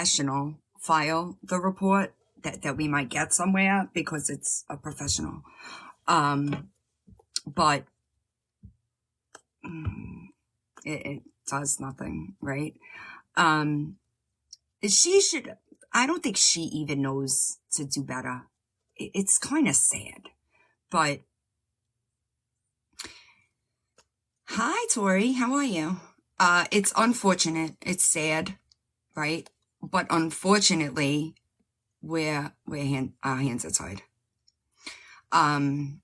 professional file the report, that we might get somewhere because it's a professional. But it does nothing, right? She should, I don't think she even knows to do better. It's kind of sad, but hi, Tori, how are you? It's unfortunate. It's sad, right? But unfortunately, our hands are tied. I'm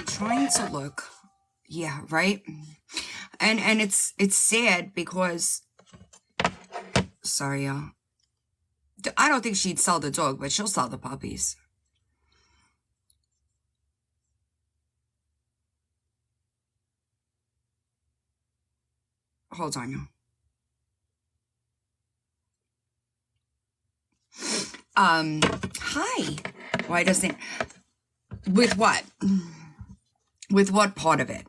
trying to look. Yeah, right? And it's sad because, sorry, y'all. I don't think she'd sell the dog, but she'll sell the puppies. Hold on, y'all. Hi. Why doesn't, with what? With what part of it?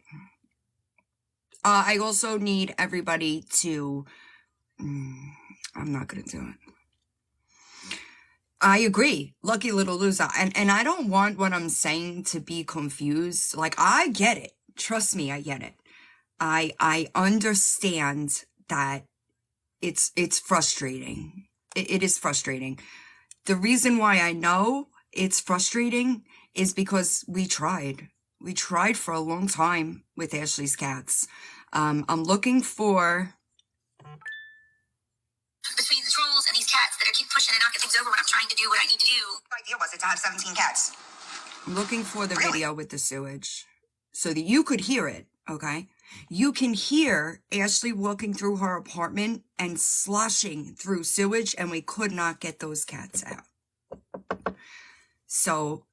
I also need everybody to, I'm not going to do it. I agree. Lucky little loser. And I don't want what I'm saying to be confused. Like, I get it. Trust me, I get it. I understand that it's frustrating. It is frustrating. The reason why I know it's frustrating is because we tried. We tried for a long time with Ashley's cats. I'm looking for... Between the trolls and these cats that are keep pushing and knocking things over when I'm trying to do what I need to do. The idea was it to have 17 cats. I'm looking for the video with the sewage so that you could hear it, okay? You can hear Ashley walking through her apartment and sloshing through sewage, and we could not get those cats out. So,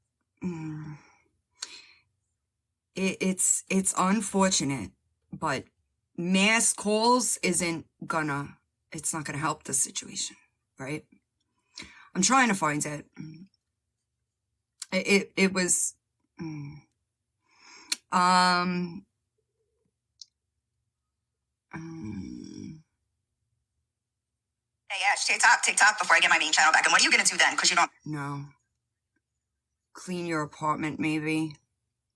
it's unfortunate, but mass calls it's not gonna help the situation, right? I'm trying to find it. It was, Hey, Ash, TikTok before I get my main channel back. And what are you going to do then? Because you don't... No. Clean your apartment, maybe.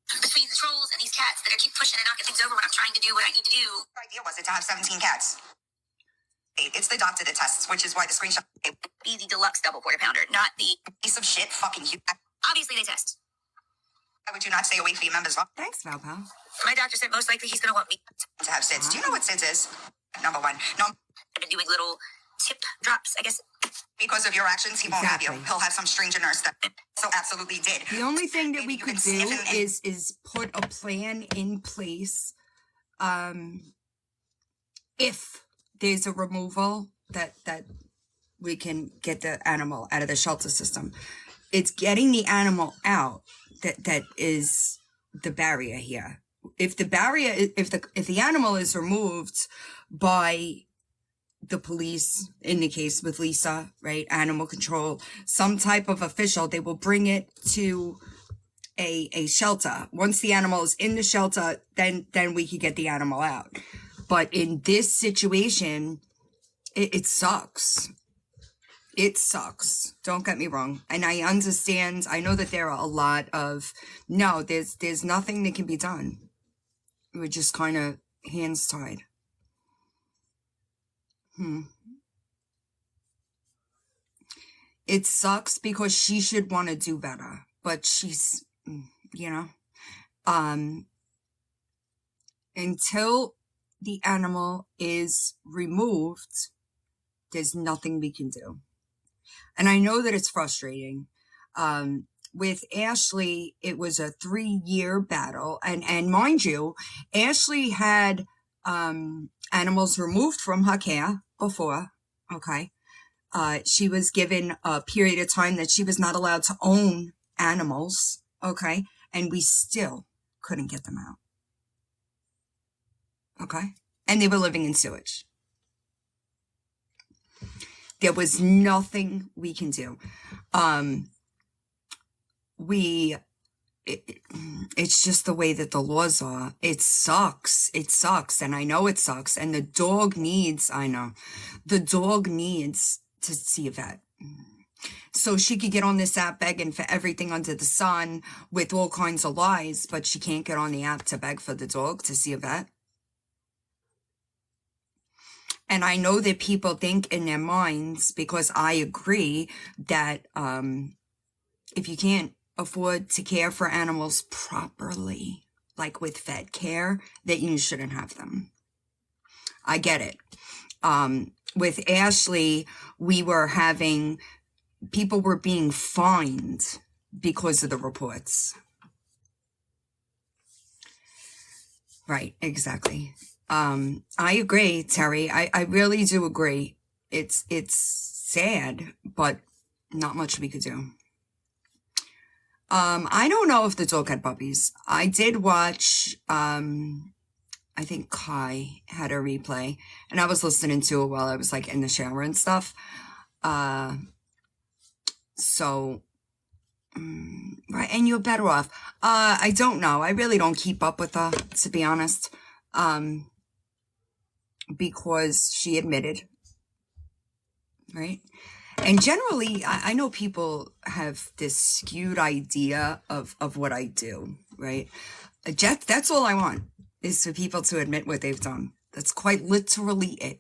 Between the trolls and these cats that are keep pushing and knocking things over when I'm trying to do what I need to do. The idea was it to have 17 cats. It's the doctor that tests, which is why the screenshot... Be the deluxe double quarter pounder, not the... Piece of shit fucking you. Obviously they test. Why would you not stay away from your members? Thanks, Valpal. My doctor said most likely he's going to want me to have SIDS. Do you know what SIDS is? Number one. No. I've been doing little tip drops, I guess. Because of your actions, he won't have you. He'll have some stranger nurse that so absolutely did. The only thing that we could do is put a plan in place. If there's a removal that we can get the animal out of the shelter system. It's getting the animal out that is the barrier here. If the barrier, if the animal is removed by the police, in the case with Lisa, right, animal control, some type of official, they will bring it to a shelter. Once the animal is in the shelter, then we can get the animal out. But in this situation, it sucks. It sucks. Don't get me wrong. And I understand. I know that there are a lot of, no, there's nothing that can be done. We're just kind of hands tied. It sucks because she should want to do better, but she's, you know, until the animal is removed, there's nothing we can do. And I know that it's frustrating. With Ashley, it was a 3-year battle. And mind you, Ashley had animals removed from her care before, okay? She was given a period of time that she was not allowed to own animals, okay? And we still couldn't get them out, okay? And they were living in sewage. There was nothing we can do. We it's just the way that the laws are. It sucks. It sucks. And I know it sucks. And the dog needs to see a vet. So she could get on this app begging for everything under the sun with all kinds of lies, but she can't get on the app to beg for the dog to see a vet. And I know that people think in their minds, because I agree that if you can't afford to care for animals properly, like with vet care, that you shouldn't have them. I get it. With Ashley, people were being fined because of the reports. Right, exactly. I agree, Terry. I really do agree. It's sad, but not much we could do. I don't know if the dog had puppies. I did watch, I think Kai had a replay, and I was listening to it while I was like in the shower and stuff. Right, and you're better off. I don't know. I really don't keep up with her, to be honest. Because she admitted, right? And generally, I know people have this skewed idea of what I do, right? That's all I want, is for people to admit what they've done. That's quite literally it.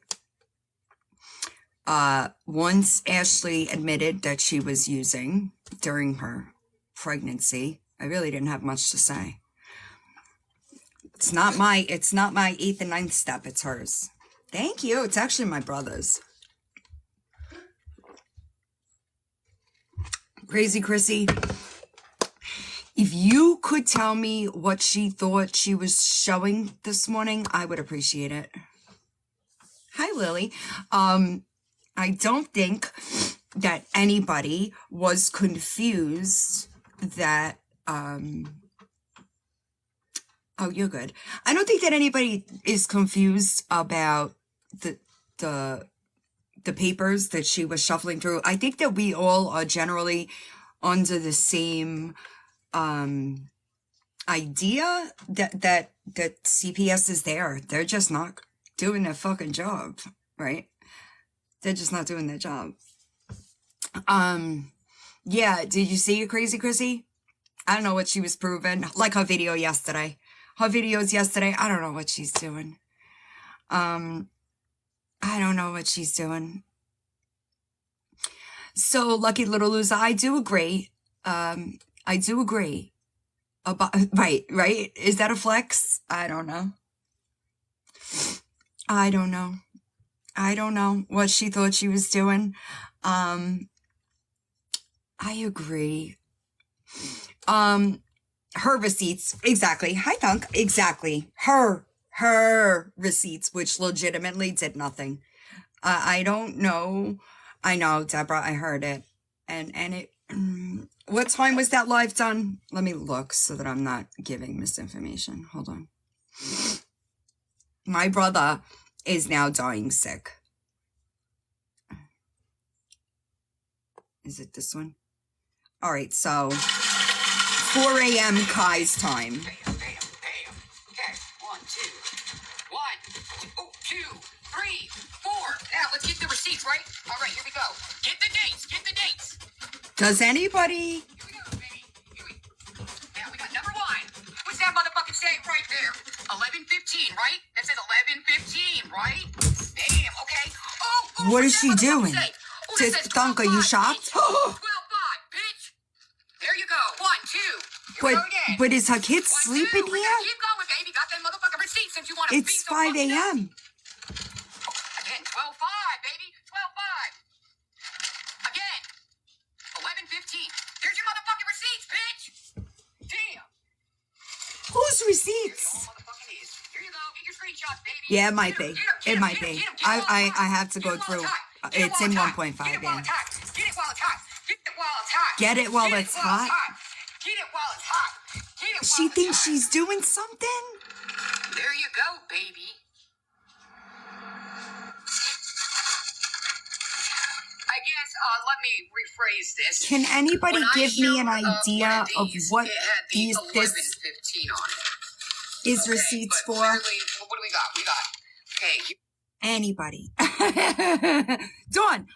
Once Ashley admitted that she was using during her pregnancy, I really didn't have much to say. It's not my 8th and 9th step, it's hers. Thank you. It's actually my brother's. Crazy Chrissy, if you could tell me what she thought she was showing this morning, I would appreciate it. Hi, Lily. I don't think that anybody was confused that, oh, you're good. I don't think that anybody is confused about the papers that she was shuffling through. I think that we all are generally under the same idea that CPS is there. They're just not doing their fucking job, right? They're just not doing their job. Yeah, did you see it, Crazy Chrissy? I don't know what she was proving. Like her video yesterday. Her videos yesterday, I don't know what she's doing. I don't know what she's doing. So, Lucky Little Loser, I do agree. I do agree. Right? Is that a flex? I don't know. I don't know what she thought she was doing. I agree. Her receipts, exactly. Hi, Thunk. Exactly. Her receipts, which legitimately did nothing. I don't know. I know, Deborah, I heard it. And it, what time was that live done? Let me look so that I'm not giving misinformation. Hold on. My brother is now dying sick. Is it this one? All right, so 4 a.m. Kai's time. Bam. Okay, 1, 2. 1, 2, 3, 4. Now, let's get the receipts, right? All right, here we go. Get the dates. Does anybody? Here we go, baby. Now, we got number 1. What's that motherfucking say right there? 11:15, right? That says 11:15, right? Bam, okay. Oh, What is what's she that motherfucker doing? say? Oh, that says Thunk, are you 12:05, shocked? bitch. 12:05, bitch. There you go. 1, 2. Here we go again. But is her kid 1, 2. sleeping We're here? gonna keep going, baby. Got that motherfucking receipt since you want to be It's so 5 fucking a.m. Again, 12:05, baby. 12:05. Again, 11:15. There's your motherfucking receipts, bitch. Damn. Whose Here receipts? it all motherfucking is. Here you go. Get your screenshots, baby. Yeah, it might Get 'em, be. get 'em, It get 'em, might get 'em, be. get 'em, get 'em while it's I hot. have to Get go 'em while through. it's hot. Get 'em It's while in it's hot. 1.5, Get it while yeah. it's hot. Get it while it's hot. Get it while it's hot. Get it while Get it's it while hot? Get it while it's hot. Get it while She it's thinks hot. she's doing something? There you go, baby. I guess let me rephrase this. Can anybody When I give me an showed up idea one of these, what it had the these this 1115 on it. is Okay, receipts but for? clearly, what do we got? We got, okay, Anybody? Dawn,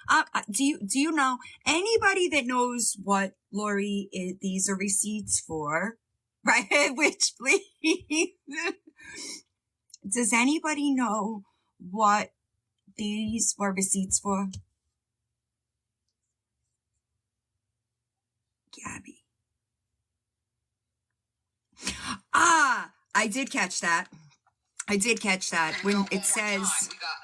do you know anybody that knows what Lori these are receipts for? Right? Which please, does anybody know what these were receipts for? Gabby. Ah, I did catch that. When it says we got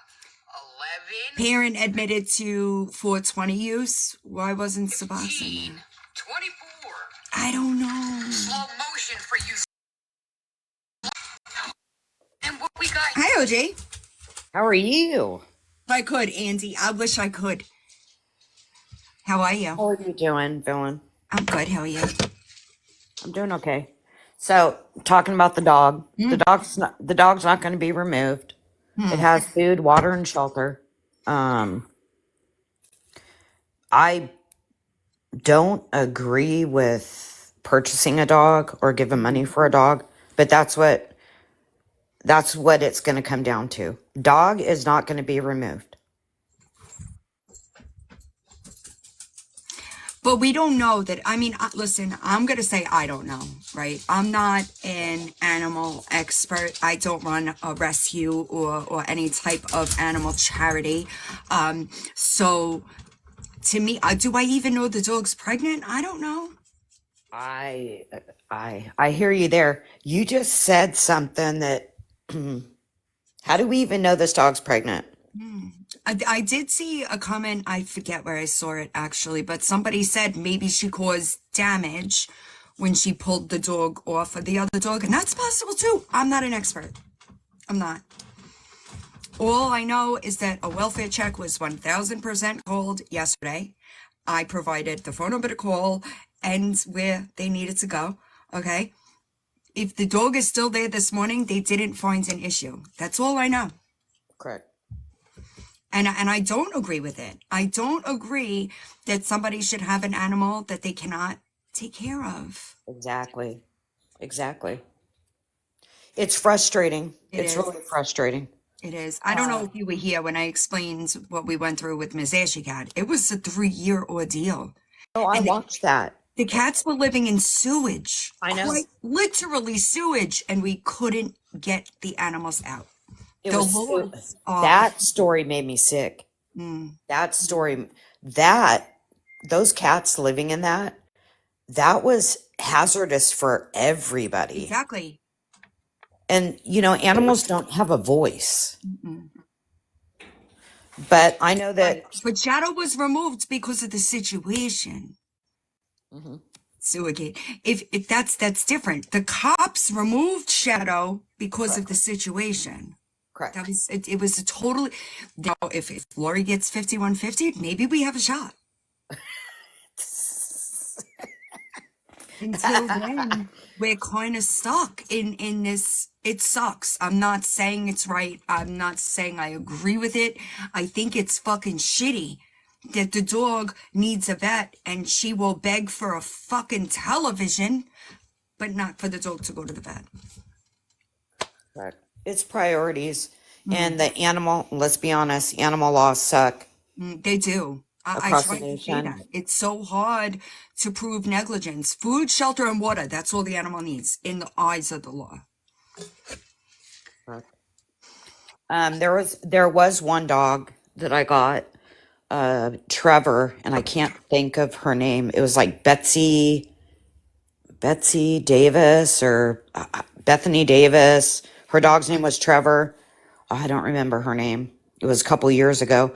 11, parent admitted to 420 use. Why wasn't Sabas in 15, there? 24. I don't know. Slow motion for you. And what we got Hi, OJ. How are you? If I could, Andy. I wish I could. How are you? How are you doing, Villain? I'm good. How are you? I'm doing okay. So, talking about the dog, the dog's not going to be removed. It has food, water, and shelter. I don't agree with purchasing a dog or giving money for a dog, but that's what it's going to come down to. Dog is not going to be removed. But we don't know that. I mean, listen, I'm going to say I don't know, right? I'm not an animal expert. I don't run a rescue or any type of animal charity. So to me, do I even know the dog's pregnant? I don't know. I hear you there. You just said something that how do we even know this dog's pregnant? I did see a comment. I forget where I saw it actually, but somebody said maybe she caused damage when she pulled the dog off of the other dog. And that's possible too. I'm not an expert. I'm not. All I know is that a welfare check was 1000% called yesterday. I provided the phone number to call and where they needed to go. Okay. If the dog is still there this morning, they didn't find an issue. That's all I know. Correct. And I don't agree with it. I don't agree that somebody should have an animal that they cannot take care of. Exactly. It's frustrating. It's Is. really frustrating. It is. I don't know if you were here when I explained what we went through with Ms. Ashigat. It was a 3-year ordeal. Oh, I watched that. The cats were living in sewage. I know. Quite literally sewage, and we couldn't get the animals out. That story made me sick. That story, those cats living in that was hazardous for everybody. Exactly. And, animals don't have a voice. But I know that. But Shadow was removed because of the situation. Sewagate. If that's different. The cops removed Shadow because of the situation. Correct. That was it was a totally now if Lori gets 5150, maybe we have a shot. Until then, we're kind of stuck in this. It sucks. I'm not saying it's right. I'm not saying I agree with it. I think it's fucking shitty that the dog needs a vet and she will beg for a fucking television, but not for the dog to go to the vet. Right. It's priorities. And the let's be honest, animal laws suck. They do. I try to say that. It's so hard to prove negligence. Food, shelter, and water. That's all the animal needs in the eyes of the law. There was one dog that I got, Trevor, and I can't think of her name. It was like Betsy Davis or Bethany Davis. Her dog's name was Trevor. I don't remember her name. It was a couple years ago.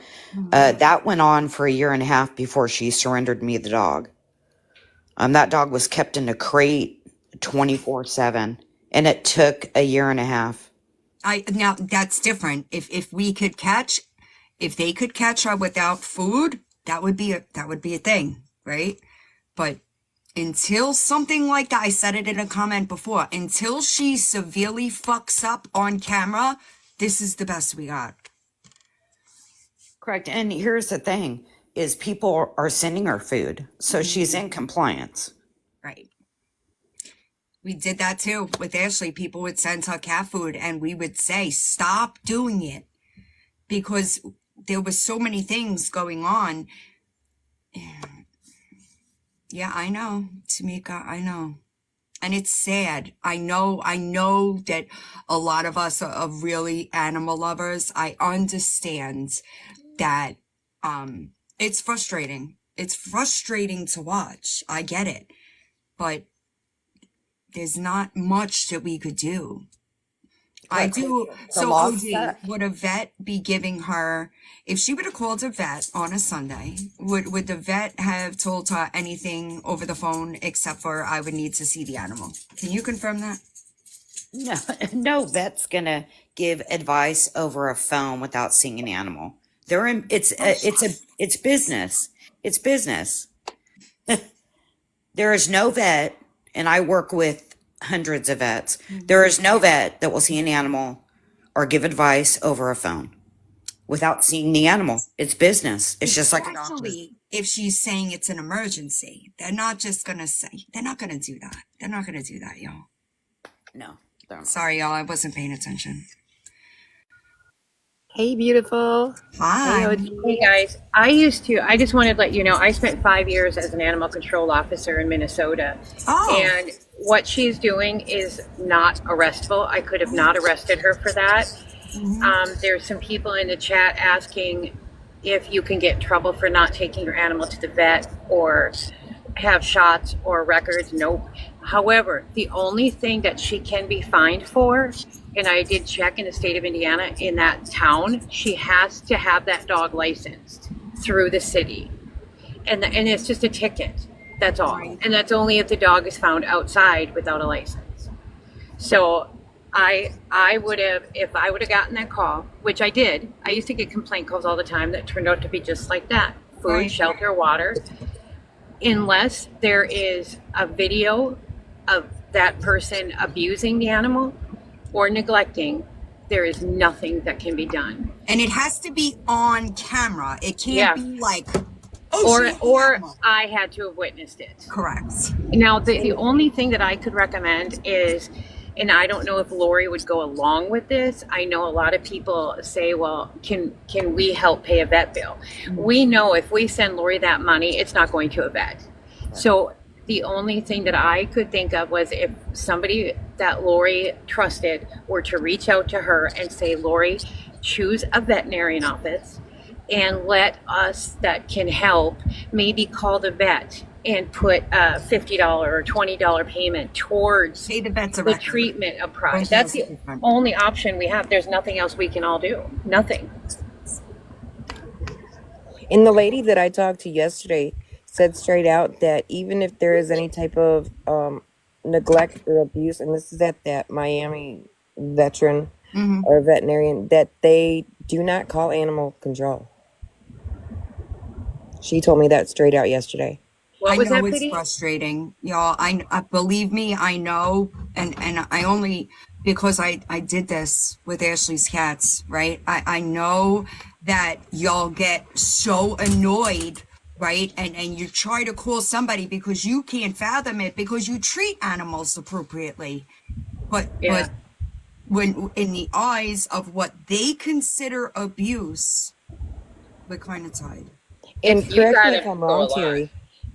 That went on for 1.5 years before she surrendered me the dog. That dog was kept in a crate 24/7, and it took 1.5 years. Now that's different. If they could catch her without food, that would be a thing, right? But until something like that, I said it in a comment before, until she severely fucks up on camera, this is the best we got. Correct. And here's the thing. is people are sending her food, so she's in compliance. Right. We did that too with Ashley. People would send her cat food and we would say, stop doing it, because there was so many things going on. Yeah, I know, Tamika, I know. And it's sad. I know that a lot of us are really animal lovers. I understand that it's frustrating. It's frustrating to watch. I get it. But there's not much that we could do. I do. So, OG, would a vet be giving her, if she would have called a vet on a Sunday, would the vet have told her anything over the phone except for, I would need to see the animal? Can you confirm that? No, no vet's gonna give advice over a phone without seeing an animal. It's business. It's business. There is no vet, and I work with hundreds of vets. There is no vet that will see an animal or give advice over a phone without seeing the animal. It's business. It's just like a doctor. Especially if she's saying it's an emergency. They're not just gonna say, they're not gonna do that. They're not gonna do that, y'all. No. they're not. Sorry, y'all, I wasn't paying attention. Hey, beautiful. Hi. Hey guys, I just wanted to let you know, I spent 5 years as an animal control officer in Minnesota. Oh. And what she's doing is not arrestable. I could have not arrested her for that. There's some people in the chat asking if you can get in trouble for not taking your animal to the vet or have shots or records. Nope. However, the only thing that she can be fined for, and I did check in the state of Indiana, in that town, she has to have that dog licensed through the city. And it's just a ticket. That's all. Right. And that's only if the dog is found outside without a license. So I would have, if I would have gotten that call, which I did, I used to get complaint calls all the time that turned out to be just like that. Food, Right. shelter, water. Unless there is a video of that person abusing the animal or neglecting, there is nothing that can be done. And it has to be on camera. It can't Yeah. be like, oh, she ate the Or animal. I had to have witnessed it. Correct. Now, the only thing that I could recommend is, and I don't know if Lori would go along with this. I know a lot of people say, well, can we help pay a vet bill? We know if we send Lori that money, it's not going to a vet. So the only thing that I could think of was if somebody that Lori trusted were to reach out to her and say, Lori, choose a veterinarian office and let us that can help maybe call the vet and put a $50 or $20 payment towards Pay the vets the directly. treatment of pride. Right. That's the only option we have. There's nothing else we can all do. Nothing. And the lady that I talked to yesterday said straight out that even if there is any type of neglect or abuse, and this is at that Miami veteran or veterinarian, that they do not call animal control. She told me that straight out yesterday. What I was know that, it's Pity? frustrating, y'all. I believe me, I know, and I only because I did this with Ashley's cats, right? I know that y'all get so annoyed, right? And you try to call somebody because you can't fathom it because you treat animals appropriately, but Yeah. but when in the eyes of what they consider abuse, we're kind of tied. And You correct me gotta if I'm go wrong, a lot. Terry.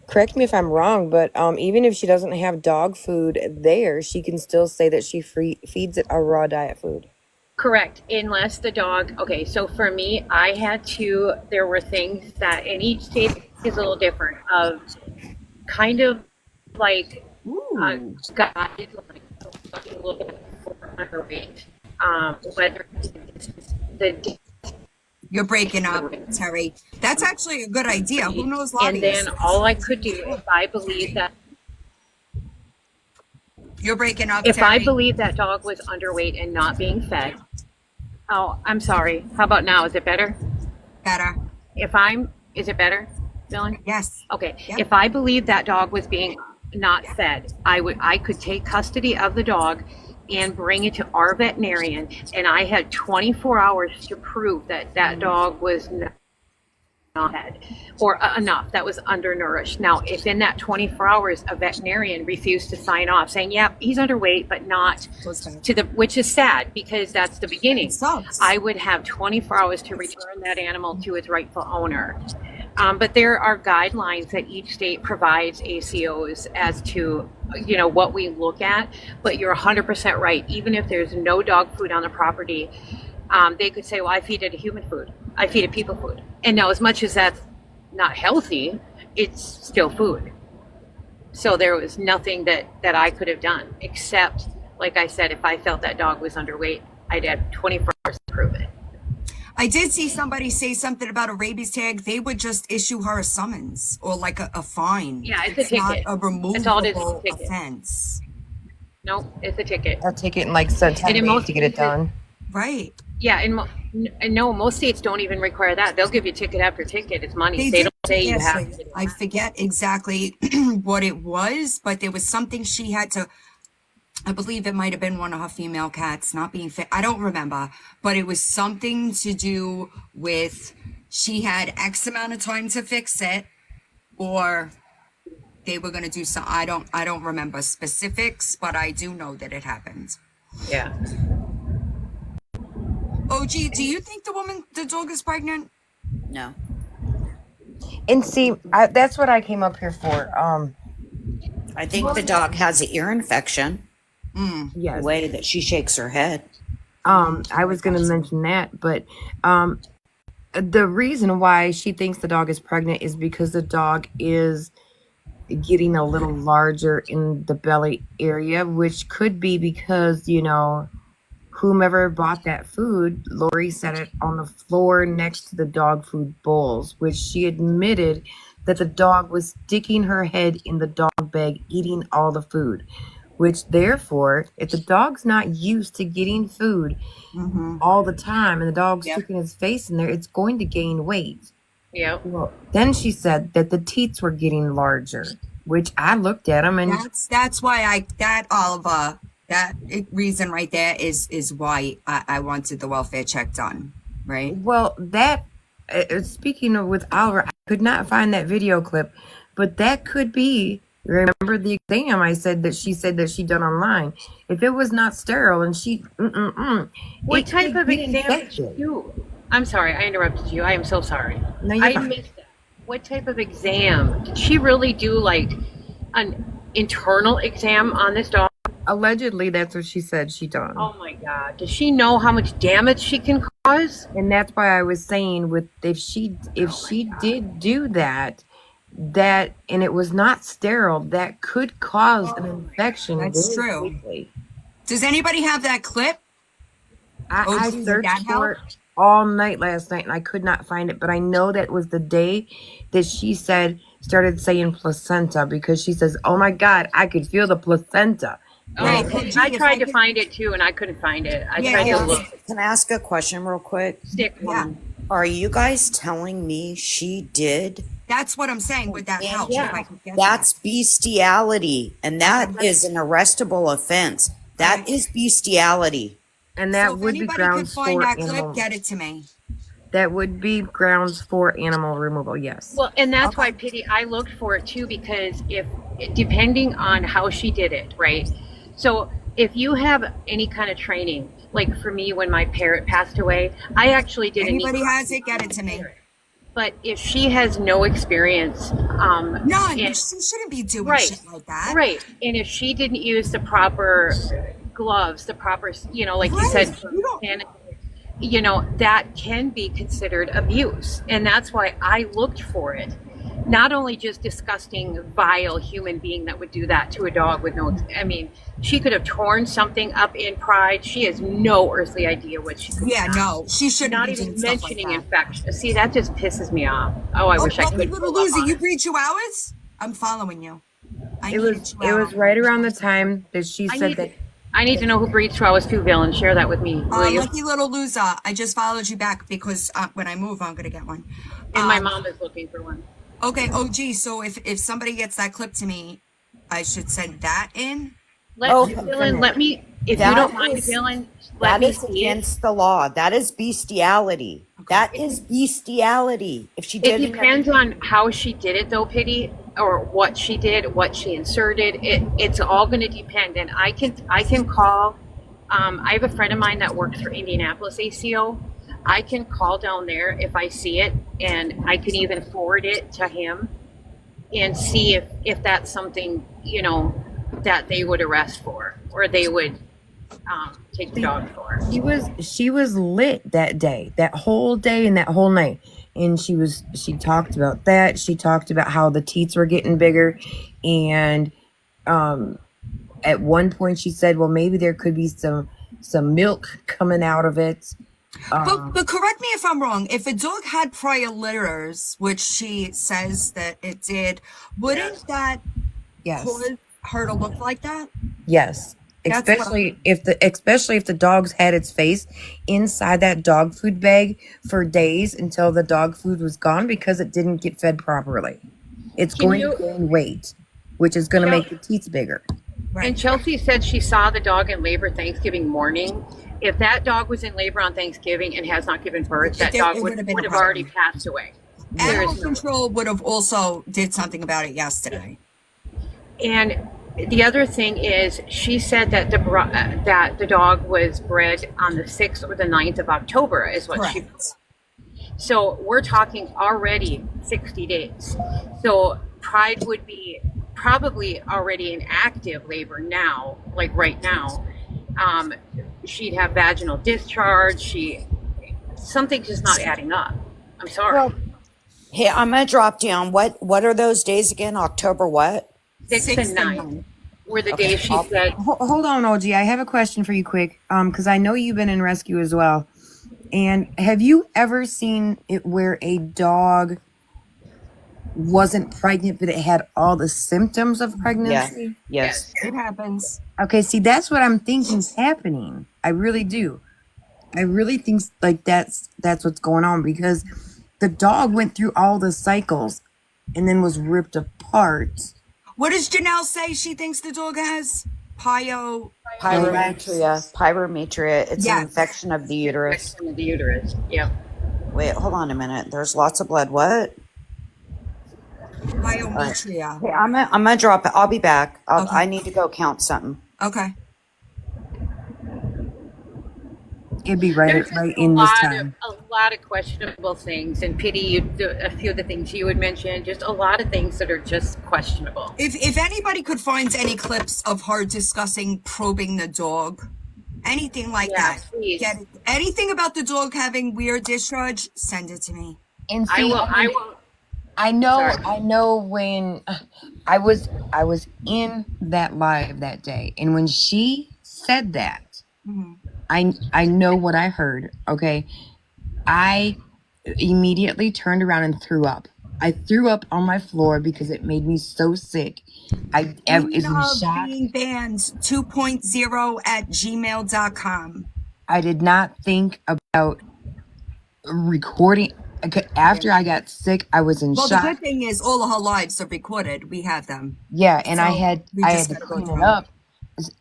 Correct me if I'm wrong, but even if she doesn't have dog food there, she can still say that she feeds it a raw diet food. Correct, unless the dog, okay, so for me, I had to, there were things that, in each state is a little different, of kind of like Ooh. guidelines, like a little bit for underweight, whether it's the You're breaking up, Terry. That's actually a good idea. Who knows and lobbyists? then all I could do, if I believe that, You're breaking up, if I Terry. believe that dog was underweight and not being fed, oh, I'm sorry, how about now, is it better? Better. Is it better, Dylan? Yes. Okay, Yep. if I believed that dog was being not fed, I could take custody of the dog and bring it to our veterinarian, and I had 24 hours to prove that that dog was not fed or enough that was undernourished. Now, if in that 24 hours a veterinarian refused to sign off saying, yeah, he's underweight, but not to the, which is sad because that's the beginning. I would have 24 hours to return that animal to its rightful owner. But there are guidelines that each state provides ACOs as to, you know, what we look at. But you're 100% right. Even if there's no dog food on the property, they could say, well, I feed it a human food. I feed it people food. And now, as much as that's not healthy, it's still food. So there was nothing that I could have done except, like I said, if I felt that dog was underweight, I'd have 24 hours to prove it. I did see somebody say something about a rabies tag. They would just issue her a summons or like a fine. Yeah, it's a ticket. Not a removable That's all it is, a ticket. offense. No, it's a ticket. A ticket and like send 10 days to get it done. Right. Yeah, and no, most states don't even require that. They'll give you ticket after ticket. It's money. They don't say you have to. I forget exactly what it was, but there was something she had to, I believe it might have been one of her female cats not being fit. I don't remember, but it was something to do with she had X amount of time to fix it, or they were going to do some. I don't remember specifics, but I do know that it happened. Yeah. OG, do you think the dog is pregnant? No. And see, that's what I came up here for. I think the dog has an ear infection. Yes. The way that she shakes her head. I was going to mention that, but the reason why she thinks the dog is pregnant is because the dog is getting a little larger in the belly area, which could be because, you know, whomever bought that food, Lori set it on the floor next to the dog food bowls, which she admitted that the dog was sticking her head in the dog bag, eating all the food, which therefore, if the dog's not used to getting food all the time and the dog's sticking his face in there, it's going to gain weight. Yeah. Well, then she said that the teats were getting larger, which I looked at them and that's why Oliver, that reason right there is why I wanted the welfare check done, right? well, that speaking of with Oliver, I could not find that video clip, but that could be. Remember the exam I said that she done online. If it was not sterile and she, What type of exam did she do? I'm sorry, I interrupted you. I am so sorry. No, you're I fine. missed that. What type of exam? Did she really do like an internal exam on this dog? Allegedly, that's what she said she done. Oh my God. Does she know how much damage she can cause? And that's why I was saying with if she did do that and it was not sterile, that could cause an infection. That's very true. quickly. Does anybody have that clip? I does searched that for help? it all night last night and I could not find it, but I know that was the day that she started saying placenta because she says, "Oh my God, I could feel the placenta." Oh, Right. I tried to find it too and I couldn't find it. I Yeah, tried yeah. to look. Can I ask a question real quick? Stick one. Are you guys telling me she did? That's what I'm saying. Would that help? Yeah. If I could get That's bestiality, and that is an arrestable offense. That is bestiality. And that? that So if would be anybody could grounds find for that clip, animal. get it to me. That would be grounds for animal removal. Yes. Well, and that's why I looked for it too, because if depending on how she did it, right? So if you have any kind of training, like for me when my parrot passed away, I actually did Anybody has it, get it to me. But if she has no experience, None. and- She shouldn't be doing Right. shit like that. right, and if she didn't use the proper gloves, the proper, you know, like you Right. said, You don't- you know, that can be considered abuse, and that's why I looked for it. Not only just disgusting, vile human being that would do that to a dog with no, I mean, she could have torn something up in pride. She has no earthly idea what she could Yeah, have. no. She shouldn't Not be even doing stuff like mentioning that. infection. See, that just pisses me off. Oh, I wish I Lucky could. little pull up Lucy, on you it. breed Chihuahuas? I'm following you. It was right around the time that she said that. I need to know who breeds Chihuahuas too, Bill, and share that with me, will you? Lucky little loser. I just followed you back because when I move, I'm gonna get one. And my mom is looking for one. Okay, OG. So if somebody gets that clip to me, I should send that in. Dylan, let me, if you That don't mind, is- Dylan, let That me is see it. against the law. That is bestiality. That is bestiality. If she It did it, depends on how she did it, though, Pity, or what she did, what she inserted. It's all going to depend. And I can call. I have a friend of mine that works for Indianapolis ACO. I can call down there if I see it, and I can even forward it to him and see if that's something that they would arrest for or they would take the dog for. She was lit that day, that whole day and that whole night. And she talked about that. She talked about how the teats were getting bigger. And at one point she said, well, maybe there could be some milk coming out of it. But correct me if I'm wrong. If a dog had prior litters, which she says that it did, wouldn't that Yes. cause her to look like that? Yes. That's Especially if the dog's had its face inside that dog food bag for days until the dog food was gone because it didn't get fed properly. It's Can going you- to gain weight, which is going to Yeah. make the teeth bigger. Right. And Chelsea said she saw the dog in labor Thanksgiving morning. If that dog was in labor on Thanksgiving and has not given birth, that It dog would would have been a have problem. already passed away. There Animal is no- control would have also did something about it yesterday. And the other thing is, she said that the dog was bred on the 6th or the 9th of October, is what she. Correct. So we're talking already 60 days. So Pride would be probably already in active labor now, like right now. She'd have vaginal discharge. Something's just not adding up. I'm sorry. Well, hey, I'm gonna drop down. What are those days again? October what? 6 and 9 were the days she said. hold on, OG. I have a question for you quick. Because I know you've been in rescue as well. And have you ever seen it where a dog wasn't pregnant, but it had all the symptoms of pregnancy? Yes. It happens. Okay, see, that's what I'm thinking is happening. I really do. I really think like that's what's going on, because the dog went through all the cycles and then was ripped apart. What does Janelle say she thinks the dog has? Pyrometria. It's Yes. an infection of the uterus. Infection of the uterus. Yeah. Wait, hold on a minute. There's lots of blood. What? Biometria. Hey, I'm gonna drop it. I'll be back. Okay. I need to go count something. Okay. It'd be There's right in this time. a lot of questionable things, and Pity, a few of the things you would mention, just a lot of things that are just questionable. If anybody could find any clips of her discussing probing the dog, anything like Yeah, that, please. get it. Anything about the dog having weird discharge, send it to me. And I see, will. I know. Sorry. I know when I was in that live that day, and when she said that, Mhm. I know what I heard. Okay, I immediately turned around and threw up. I threw up on my floor because it made me so sick. I was in shock. Being banned 2.0 at gmail.com. I did not think about recording. After I got sick, I was in Well, the shock. good thing is all of her lives are recorded. We have them. Yeah, and I So, had we I just had to gotta go clean through it up.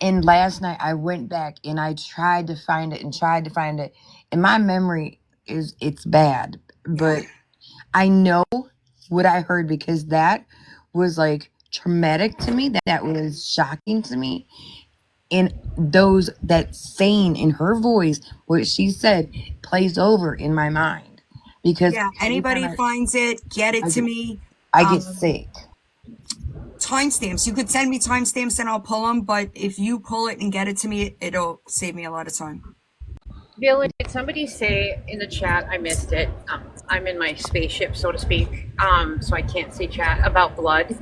And last night I went back and I tried to find it and tried to find it. And my memory it's bad. But I know what I heard, because that was like traumatic to me. That was shocking to me. And that saying in her voice, what she said, plays over in my mind. Because Yeah, every anybody time finds it, get it to me. I get sick. Timestamps. You could send me timestamps and I'll pull them, but if you pull it and get it to me, it'll save me a lot of time. Bill, did somebody say in the chat? I missed it. I'm in my spaceship, so to speak, so I can't see chat about blood.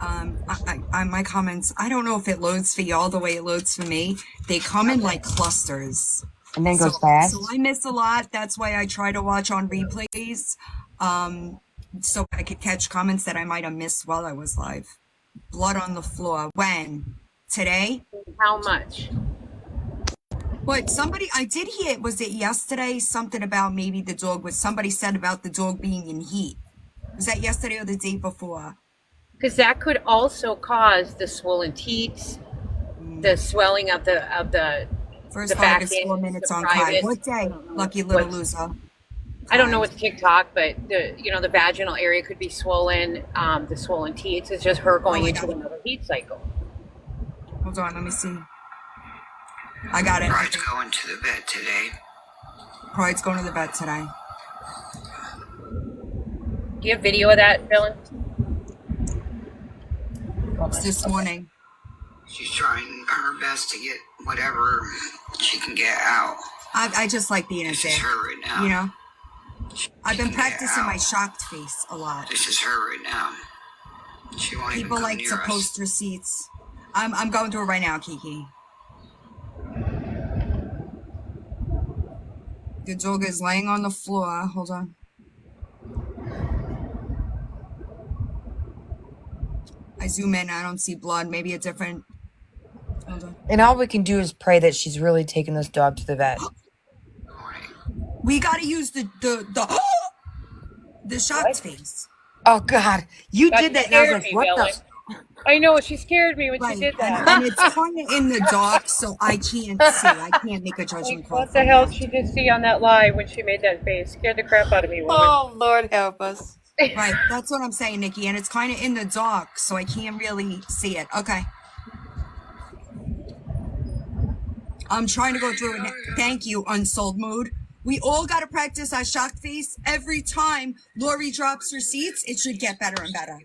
My comments, I don't know if it loads for y'all the way it loads for me. They come in like clusters. And then goes fast. So I miss a lot. That's why I try to watch on replays. So I could catch comments that I might have missed while I was live. Blood on the floor. When? Today? How much? But I did hear, was it yesterday? Something about maybe the dog somebody said about the dog being in heat. Was that yesterday or the day before? Because that could also cause the swollen teats, the swelling of the First the 5 back is 4 end, minutes the on private. Kai. What day? Lucky little loser. I don't know what's TikTok, but the vaginal area could be swollen. The swollen teats is just her going into another heat cycle. Hold on, let me see. I got it. Pride's going to the vet today. Pride's going to the vet today. Do you have video of that, Dylan? It's this morning. She's trying her best to get whatever she can get out. I just like being a This dick. is her right now. You know? I've been She can get practicing my out. shocked face a lot. This is her right now. She won't People even come like near to us. post receipts. I'm going through it right now, Kiki. The dog is laying on the floor. Hold on. I zoom in. I don't see blood. Maybe a different. Hold on. And all we can do is pray that she's really taking this dog to the vet. We got to use the shocked face. Oh God, you That did that, and I was scared like, me, "What Dylan. the?" I know, she scared me when Right, she did and, that. and it's kind of in the dark, so I can't see. I can't make a judgment Like, call. what the from hell that. did she just see on that live when she made that face? Scared the crap out of me, woman. Oh Lord, help us. Right, that's what I'm saying, Nikki, and it's kind of in the dark, so I can't really see it. Okay. I'm trying to go through it. Now. Thank you, Unsold Mood. We all got to practice our shocked face. Every time Lori drops receipts, it should get better and better.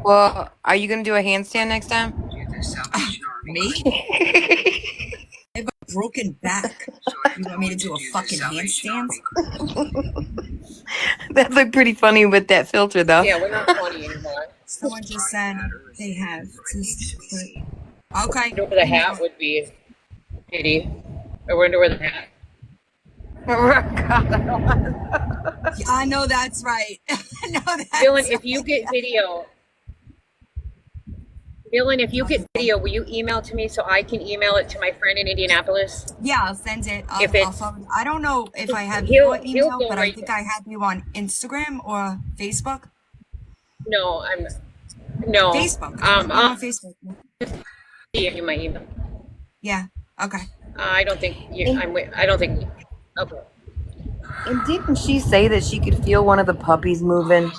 Well, are you gonna do a handstand next time? The Salvation Army. Me? I have a broken back. So I You want me to do a the fucking Salvation handstand? Army. That looked pretty funny with that filter, though. Yeah, we're not funny anymore. Someone just said they have to split. Okay. I wonder where the hat would be. Katie. I wonder where the hat. I know that's right. I know that's Dylan, if you get video, will you email to me so I can email it to my friend in Indianapolis? Yeah, I'll send it. If I'll it's- forward. I don't know if I have He'll- your he'll email, go but I right think there. I have you on Instagram or Facebook. No, no. Facebook. I'm I'll on Facebook. give you my email. Yeah. Okay. I don't think you. I don't think. Okay. And didn't she say that she could feel one of the puppies moving?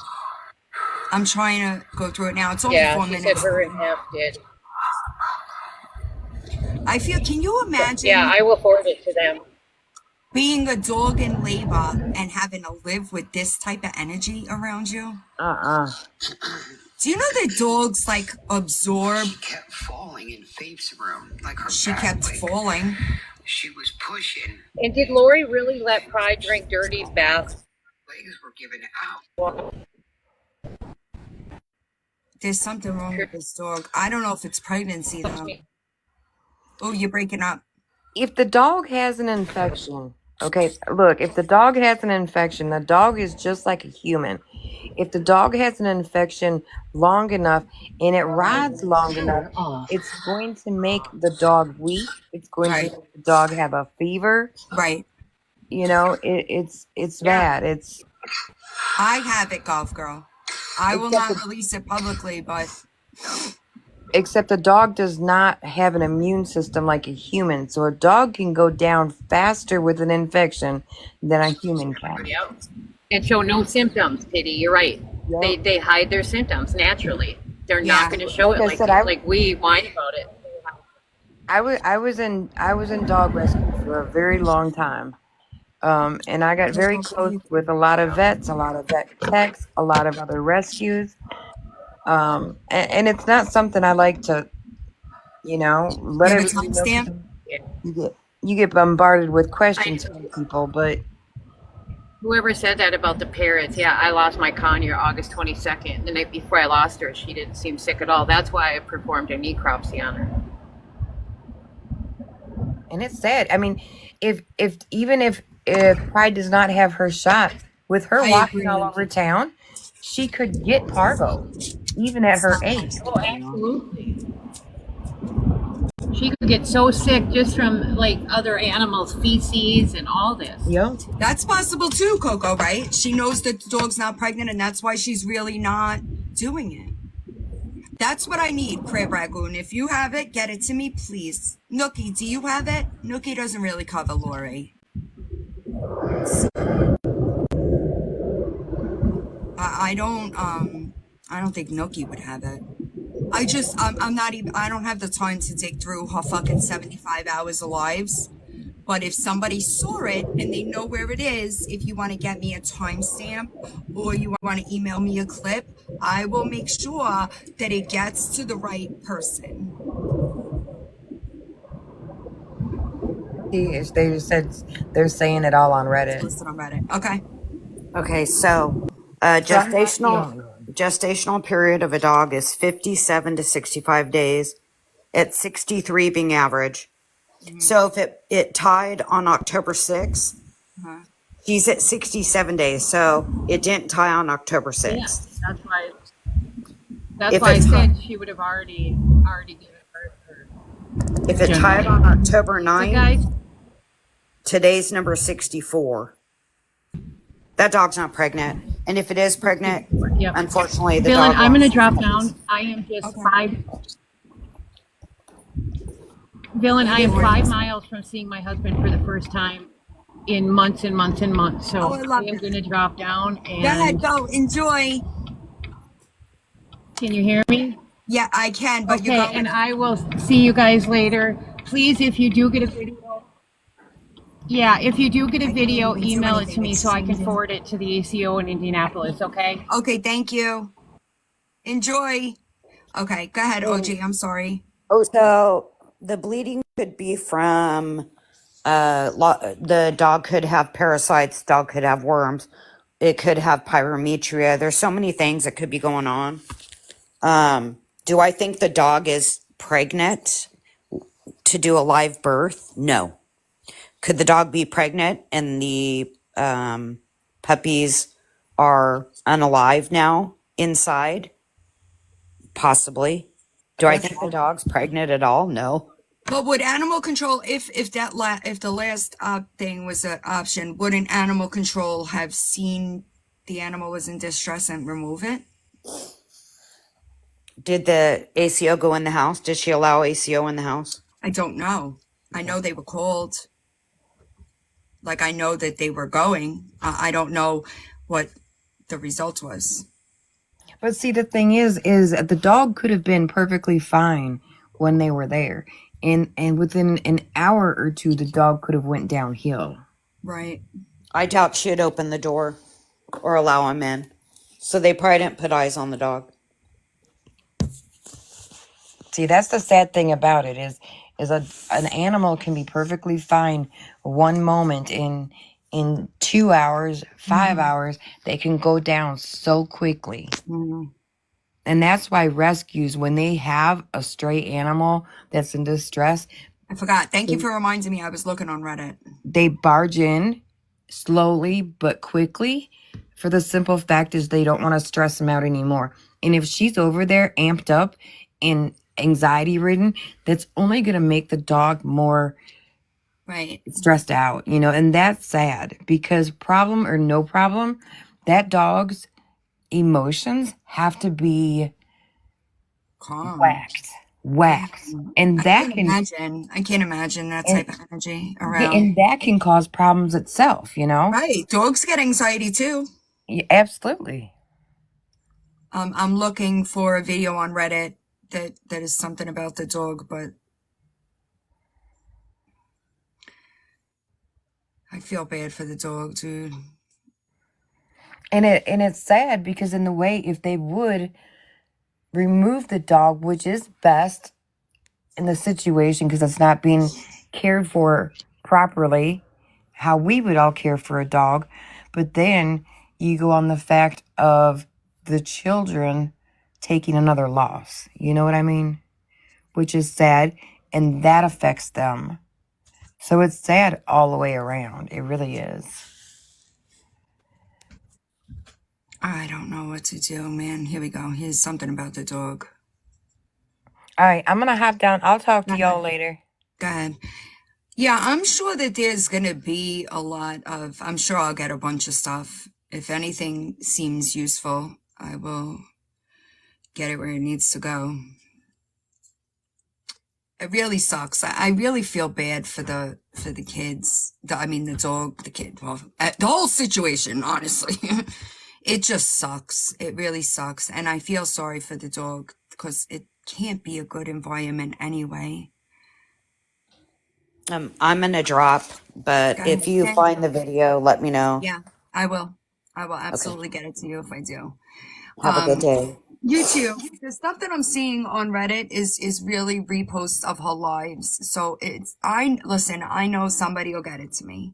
I'm trying to go through it now. It's only Yeah, 4 she minutes. said her and Hef did. I feel. Can you imagine Yeah, I will forward it to them. being a dog in labor and having to live with this type of energy around you? Do you know that dogs like absorb? She kept falling in Faith's room. Like her She back kept leg. falling. She was pushing. And did Lori really let Pride drink dirty bath? Legs were giving out. There's something wrong with this dog. I don't know if it's pregnancy though. Oh, you're breaking up. If the dog has an infection, okay, look, if the dog has an infection, the dog is just like a human. If the dog has an infection long enough and it rides long enough, it's going to make the dog weak. It's going Right. to make the dog have a fever. Right. You know, it's bad. It's I have it, golf girl. I will Except not release it publicly, but except the dog does not have an immune system like a human. So a dog can go down faster with an infection than a human can. Yep. And show no symptoms, Kitty. You're right. Yep. They hide their symptoms naturally. They're Yeah. not going to show it Like I said, like we whine about it. I was in dog rescue for a very long time. And I got very close with a lot of vets, a lot of vet techs, a lot of other rescues. And it's not something I like to, let you have a everybody know. timestamp? You get bombarded with questions from people, but Whoever said that about the parrots, yeah, I lost my conure August 22nd. The night before I lost her, she didn't seem sick at all. That's why I performed a necropsy on her. and it's sad. I mean, if Pride does not have her shot, with her I walking agree. all over town, she could get parvo, even at her age. Oh, absolutely. She could get so sick just from like other animals' feces and all this. Yeah. That's possible too, Coco, right? She knows that the dog's not pregnant and that's why she's really not doing it. That's what I need, Crab Ragoon. If you have it, get it to me, please. Nookie, do you have it? Nookie doesn't really cover Lori. I don't think Nookie would have it. I'm not even, I don't have the time to dig through her fucking 75 hours of lives. But if somebody saw it and they know where it is, if you want to get me a timestamp or you want to email me a clip, I will make sure that it gets to the right person. They said they're saying it all on Reddit. Listed on Reddit. Okay. Okay, so So I'm not the gestational only one. gestational period of a dog is 57 to 65 days. At 63 being average. So if it tied on October 6th, she's at 67 days. So it didn't tie on October 6th. Yeah, that's If why I it's said she would have already given birth. If it tied on October 9th, guys, today's number 64. That dog's not pregnant. And if it is pregnant, Yep. unfortunately, the Dylan, dog I'm going to lost drop its down. I am just Dylan, I am 5 miles from seeing my husband for the first time in months and months and months. So I love I am it. going to drop down. And Go ahead, go. Enjoy. Can you hear me? Yeah, I can, but Okay, you're going. and I will see you guys later. Please, if you do get a video, if you do get a video, email it to me so I can forward it to the ACO in Indianapolis, okay? Okay, thank you. Enjoy. Okay, go ahead, OG. I'm sorry. So the bleeding could be from the dog could have parasites, dog could have worms, it could have pyrometria. There's so many things that could be going on. Do I think the dog is pregnant to do a live birth? No. Could the dog be pregnant and the puppies are unalive now inside? Possibly. Do I think the dog's pregnant at all? No. But would animal control, if the last thing was an option, wouldn't animal control have seen the animal was in distress and remove it? Did the ACO go in the house? Did she allow ACO in the house? I don't know. I know they were called. Like, I know that they were going. I don't know what the result was. But see, the thing is the dog could have been perfectly fine when they were there, and within an hour or two, the dog could have went downhill. Right. I doubt she'd open the door or allow him in. So they probably didn't put eyes on the dog. See, that's the sad thing about it is an animal can be perfectly fine one moment in 2 hours, 5 hours, they can go down so quickly. And that's why rescues, when they have a stray animal that's in distress, I forgot. Thank you for reminding me. I was looking on Reddit. they barge in slowly but quickly, for the simple fact is they don't want to stress them out anymore. And if she's over there amped up and anxiety ridden, that's only going to make the dog more stressed out, and that's sad, because problem or no problem, that dog's emotions have to be Calm. Waxed. And that I can't imagine that type of energy around. And that can cause problems itself, Right. Dogs get anxiety too. Yeah, absolutely. I'm looking for a video on Reddit that is something about the dog, but I feel bad for the dog, dude. And it's sad, because in the way, if they would remove the dog, which is best in the situation, because it's not being cared for properly, how we would all care for a dog. But then you go on the fact of the children taking another loss. You know what I mean? Which is sad, and that affects them. So it's sad all the way around. It really is. I don't know what to do, man. Here we go. Here's something about the dog. All right, I'm going to hop down. I'll talk to y'all later. Go ahead. Yeah, I'm sure that there's going to be a lot of, I'm sure I'll get a bunch of stuff. If anything seems useful, I will get it where it needs to go. It really sucks. I really feel bad for the kids. I mean, the dog, the kid, well, the whole situation, honestly. It just sucks. It really sucks. And I feel sorry for the dog because it can't be a good environment anyway. I'm gonna drop, but Go if ahead. you Okay. find the video, let me know. Yeah, I will. I will Okay. absolutely get it to you if I do. Have a good day. You too. The stuff that I'm seeing on Reddit is really reposts of her lives. So listen, I know somebody will get it to me.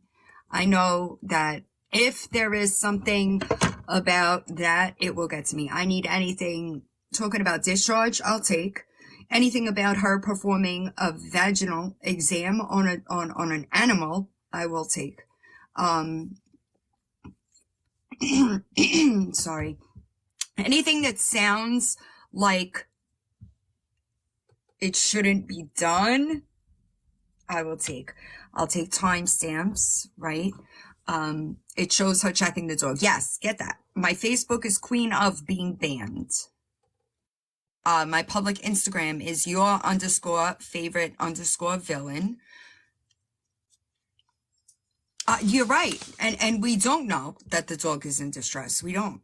I know that if there is something about that, it will get to me. I need anything talking about discharge, I'll take. Anything about her performing a vaginal exam on an animal, I will take. Sorry. Anything that sounds like it shouldn't be done, I'll take timestamps, right? It shows her checking the dog. Yes, get that. My Facebook is queen of being banned. My public Instagram is your_favorite_villain. You're right. And we don't know that the dog is in distress. We don't.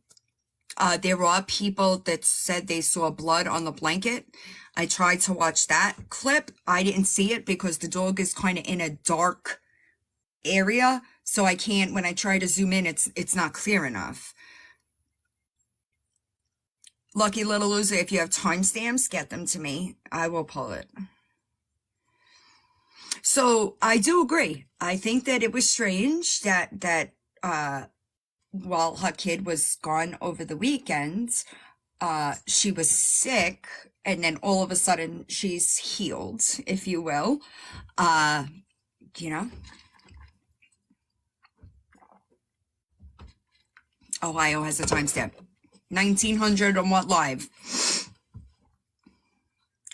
There are people that said they saw blood on the blanket. I tried to watch that clip. I didn't see it because the dog is kind of in a dark area. So I can't, when I try to zoom in, it's not clear enough. Lucky little loser, if you have timestamps, get them to me. I will pull it. So I do agree. I think that it was strange that while her kid was gone over the weekend, she was sick, and then all of a sudden she's healed, if you will. You know, Ohio has a timestamp. 1900 on what live?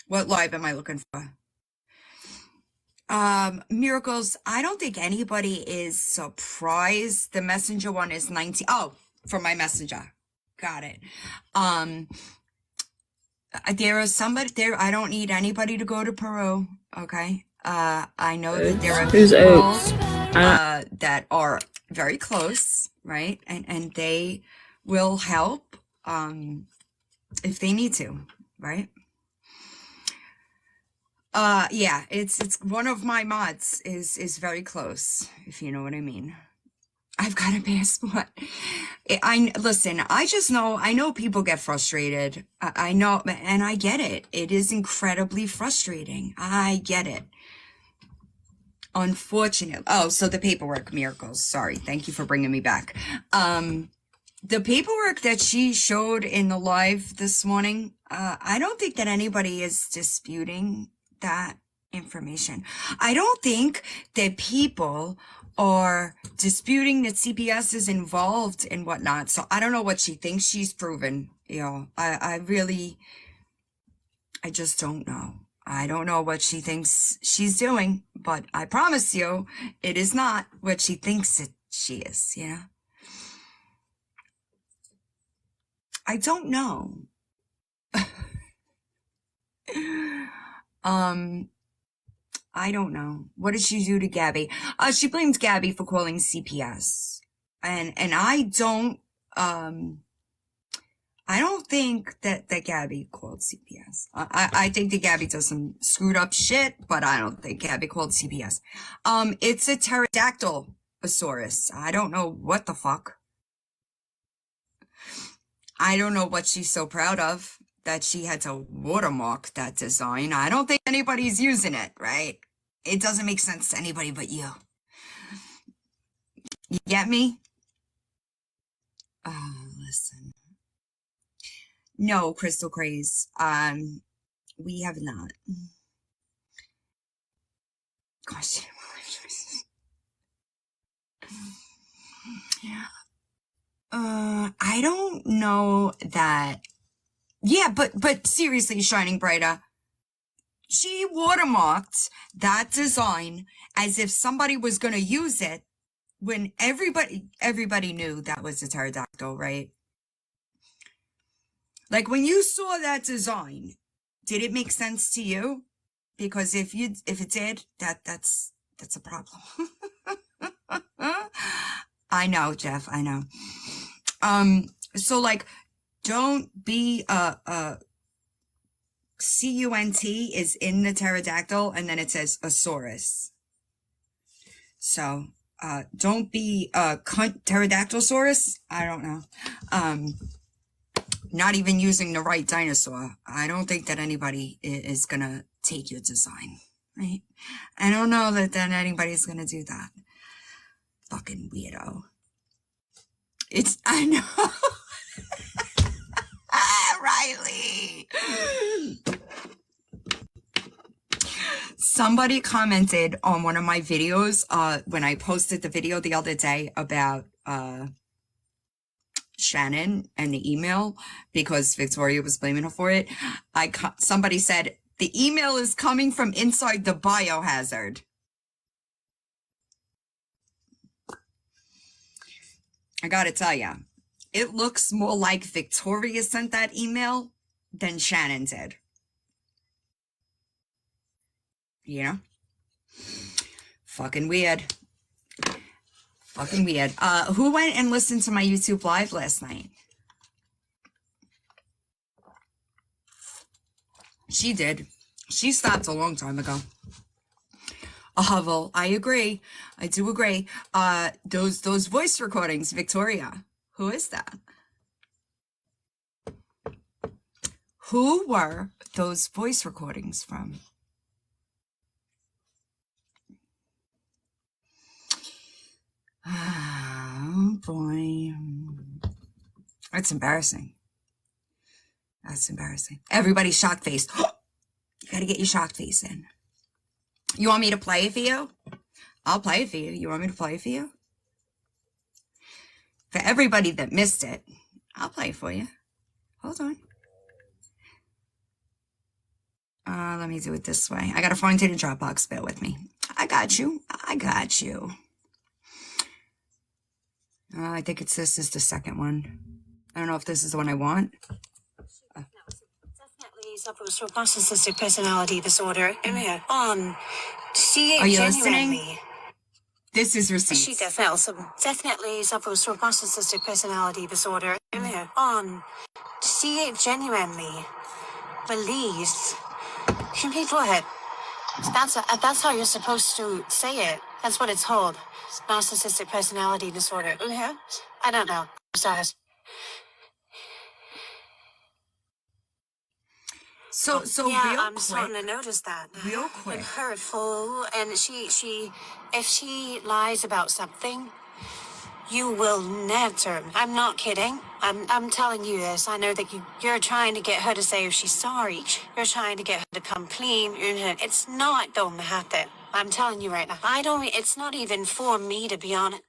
What live am I looking for? Miracles, I don't think anybody is surprised. The messenger one is 19. Oh, for my messenger. Got it. There is somebody there. I don't need anybody to go to Peru. Okay. I know that there are people that are very close, right? And they will help if they need to, right? Yeah, it's one of my mods is very close, if you know what I mean. I've got a passport. Listen, I know people get frustrated. I know, and I get it. It is incredibly frustrating. I get it. Unfortunately. Oh, so the paperwork, Miracles. Sorry. Thank you for bringing me back. The paperwork that she showed in the live this morning, I don't think that anybody is disputing that information. I don't think that people are disputing that CPS is involved and whatnot. So I don't know what she thinks she's proven. You know, I just don't know. I don't know what she thinks she's doing, but I promise you it is not what she thinks she is, you know? I don't know. I don't know. What did she do to Gabby? She blames Gabby for calling CPS. And I don't think that Gabby called CPS. I think that Gabby does some screwed up shit, but I don't think Gabby called CPS. It's a pterodactylosaurus. I don't know what the fuck. I don't know what she's so proud of that she had to watermark that design. I don't think anybody's using it, right? It doesn't make sense to anybody but you. You get me? Listen. No, Crystal Craze. We have not. Gosh. I don't know that. Yeah, but seriously, Shining Brighter, she watermarked that design as if somebody was going to use it when everybody knew that was a pterodactyl, right? Like when you saw that design, did it make sense to you? because if it did, that's a problem. I know, Jeff. I know. So like, don't be CUNT is in the pterodactyl, and then it says Asaurus. So don't be cunt pterodactylsaurus. I don't know. Not even using the right dinosaur. I don't think that anybody is gonna take your design, right? I don't know that anybody's gonna do that. Fucking weirdo. I know. Riley. Somebody commented on one of my videos when I posted the video the other day about Shannon and the email, because Victoria was blaming her for it. Somebody said the email is coming from inside the biohazard. I gotta tell ya, it looks more like Victoria sent that email than Shannon did. You know? Fucking weird. Fucking weird. Who went and listened to my YouTube live last night? She did. She stopped a long time ago. Well, I agree. I do agree. Those voice recordings, Victoria. Who is that? Who were those voice recordings from? Oh boy. That's embarrassing. That's embarrassing. Everybody's shocked face. You gotta get your shocked face in. You want me to play it for you? I'll play it for you. You want me to play it for you? For everybody that missed it, I'll play it for you. Hold on. Let me do it this way. I gotta find it in Dropbox. Bear with me. I got you. I got you. I think it's this is the second one. I don't know if this is the one I want. Definitely suffers from narcissistic personality disorder. Are you listening? This is receipts. She definitely suffers from narcissistic personality disorder. She genuinely believes. Go ahead. That's how you're supposed to say it. That's what it's called. Narcissistic personality disorder. I don't know. Sorry. So yeah, real I'm quick, starting to notice that. real quick. And hurtful, and she, if she lies about something, you will never. I'm not kidding. I'm telling you this. I know that you're trying to get her to say she's sorry. You're trying to get her to come clean. It's not going to happen. I'm telling you right now. It's not even for me, to be honest.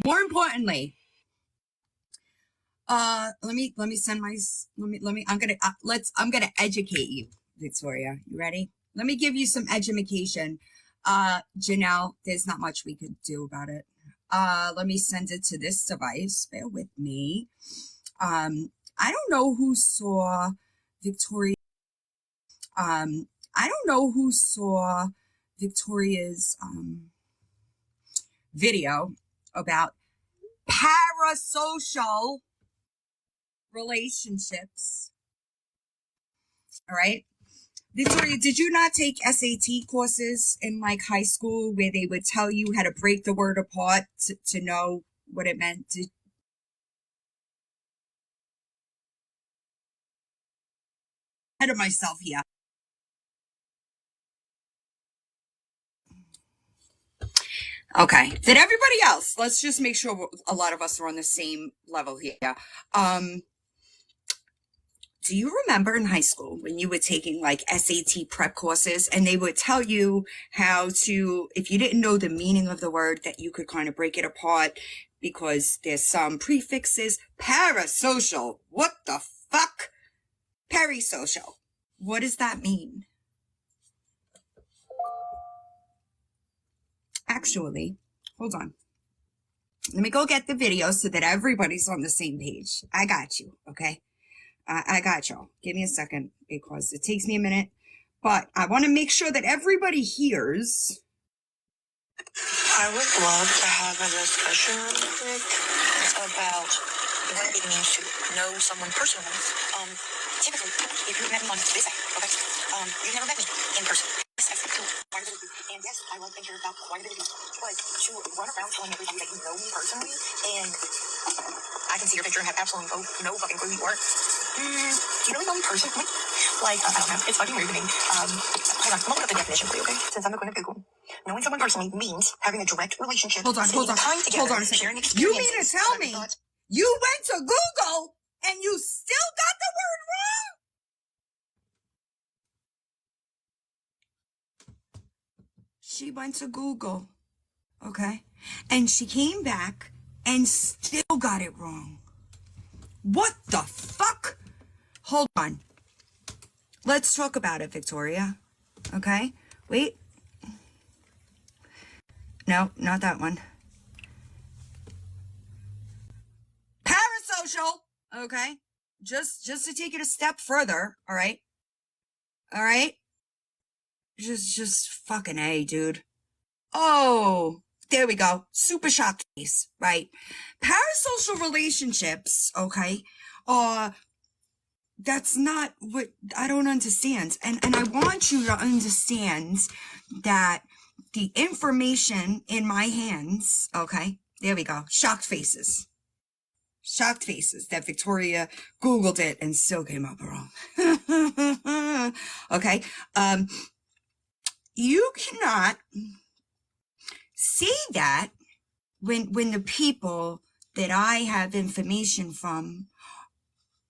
More importantly, let me I'm gonna educate you, Victoria. You ready? Let me give you some education. Janelle, there's not much we could do about it. Let me send it to this device. Bear with me. I don't know who saw Victoria. I don't know who saw Victoria's video about parasocial relationships. All right. Victoria, did you not take SAT courses in like high school where they would tell you how to break the word apart to know what it meant? Ahead of myself here. Okay. Did everybody else? Let's just make sure a lot of us are on the same level here. Do you remember in high school when you were taking like SAT prep courses and they would tell you how to, if you didn't know the meaning of the word, that you could kind of break it apart because there's some prefixes? Parasocial. What the fuck? Perisocial. What does that mean? Actually, hold on. Let me go get the video so that everybody's on the same page. I got you, okay? I got you. Give me a second because it takes me a minute. But I want to make sure that everybody hears. I would love to have a discussion real quick about what it means to know someone personally. Typically, if you've met me on this app, okay, you've never met me in person. Yes, I speak to quite a bit of you, and yes, I love and care about quite a bit of you. But to run around telling everybody that you know me personally, and I can see your picture and have absolutely no fucking clue who you are. Do you really know me personally? Like, I don't know. It's fucking weird to me. Hold on. I'm gonna look up the definition for you, okay? Since I'm the queen of Google. Knowing someone personally means having a direct relationship. Hold on. Time together, Hold on a sharing second. You mean to experiences, tell having me thoughts. you went to Google and you still got the word wrong? She went to Google, okay? And she came back and still got it wrong. What the fuck? Hold on. Let's talk about it, Victoria. Okay? Wait. No, not that one. Parasocial. Okay? Just to take it a step further, all right? All right? Just fucking A, dude. Oh, there we go. Super shocked face, right? Parasocial relationships, okay, that's not what I don't understand. And I want you to understand that the information in my hands, okay, there we go. Shocked faces. Shocked faces that Victoria Googled it and still came up wrong. Okay. You cannot say that when the people that I have information from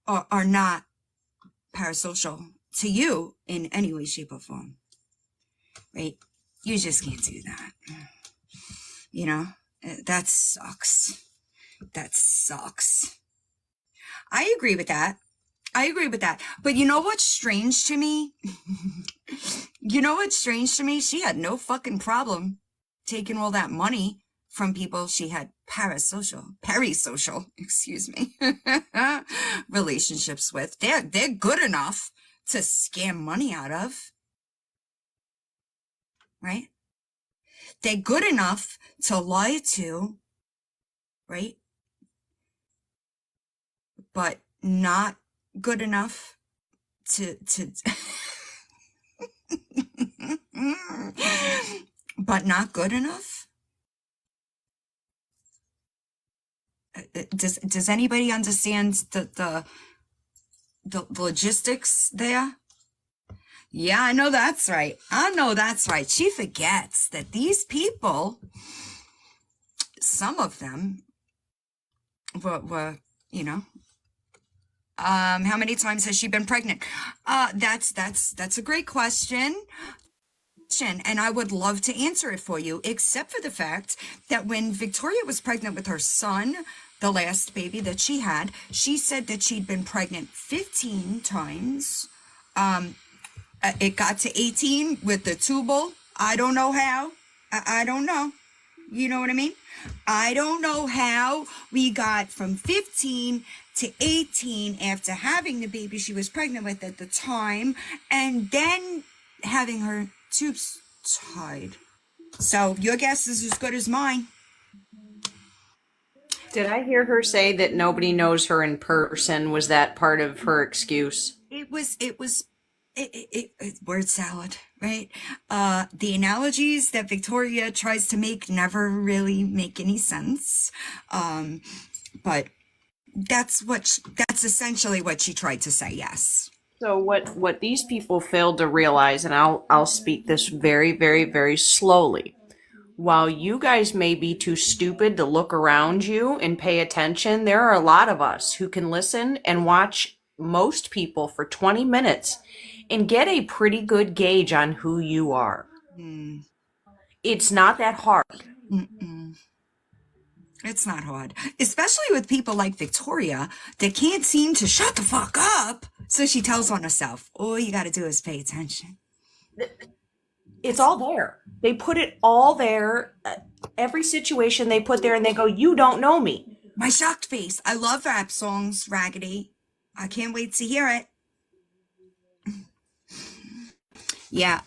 are not parasocial to you in any way, shape, or form. Right? You just can't do that. You know? That sucks. That sucks. I agree with that. But you know what's strange to me? She had no fucking problem taking all that money from people she had perisocial, excuse me, relationships with. They're good enough to scam money out of. Right? They're good enough to lie to, right? But not good enough to but not good enough? Does anybody understand the logistics there? Yeah, I know that's right. She forgets that these people, some of them were you know, how many times has she been pregnant? That's a great question. And I would love to answer it for you, except for the fact that when Victoria was pregnant with her son, the last baby that she had, she said that she'd been pregnant 15 times. It got to 18 with the tubal. I don't know how. I don't know. You know what I mean? I don't know how we got from 15 to 18 after having the baby she was pregnant with at the time, and then having her tubes tied. So your guess is as good as mine. Did I hear her say that nobody knows her in person? Was that part of her excuse? It was word salad, right? The analogies that Victoria tries to make never really make any sense. But that's essentially what she tried to say, yes. So what these people failed to realize, and I'll speak this very, very, very slowly. While you guys may be too stupid to look around you and pay attention, there are a lot of us who can listen and watch most people for 20 minutes and get a pretty good gauge on who you are. It's not that hard. It's not hard, especially with people like Victoria that can't seem to shut the fuck up. So she tells on herself, all you got to do is pay attention. It's all there. They put it all there. Every situation they put there, and they go, you don't know me. My shocked face. I love rap songs, Raggedy. I can't wait to hear it. Yeah,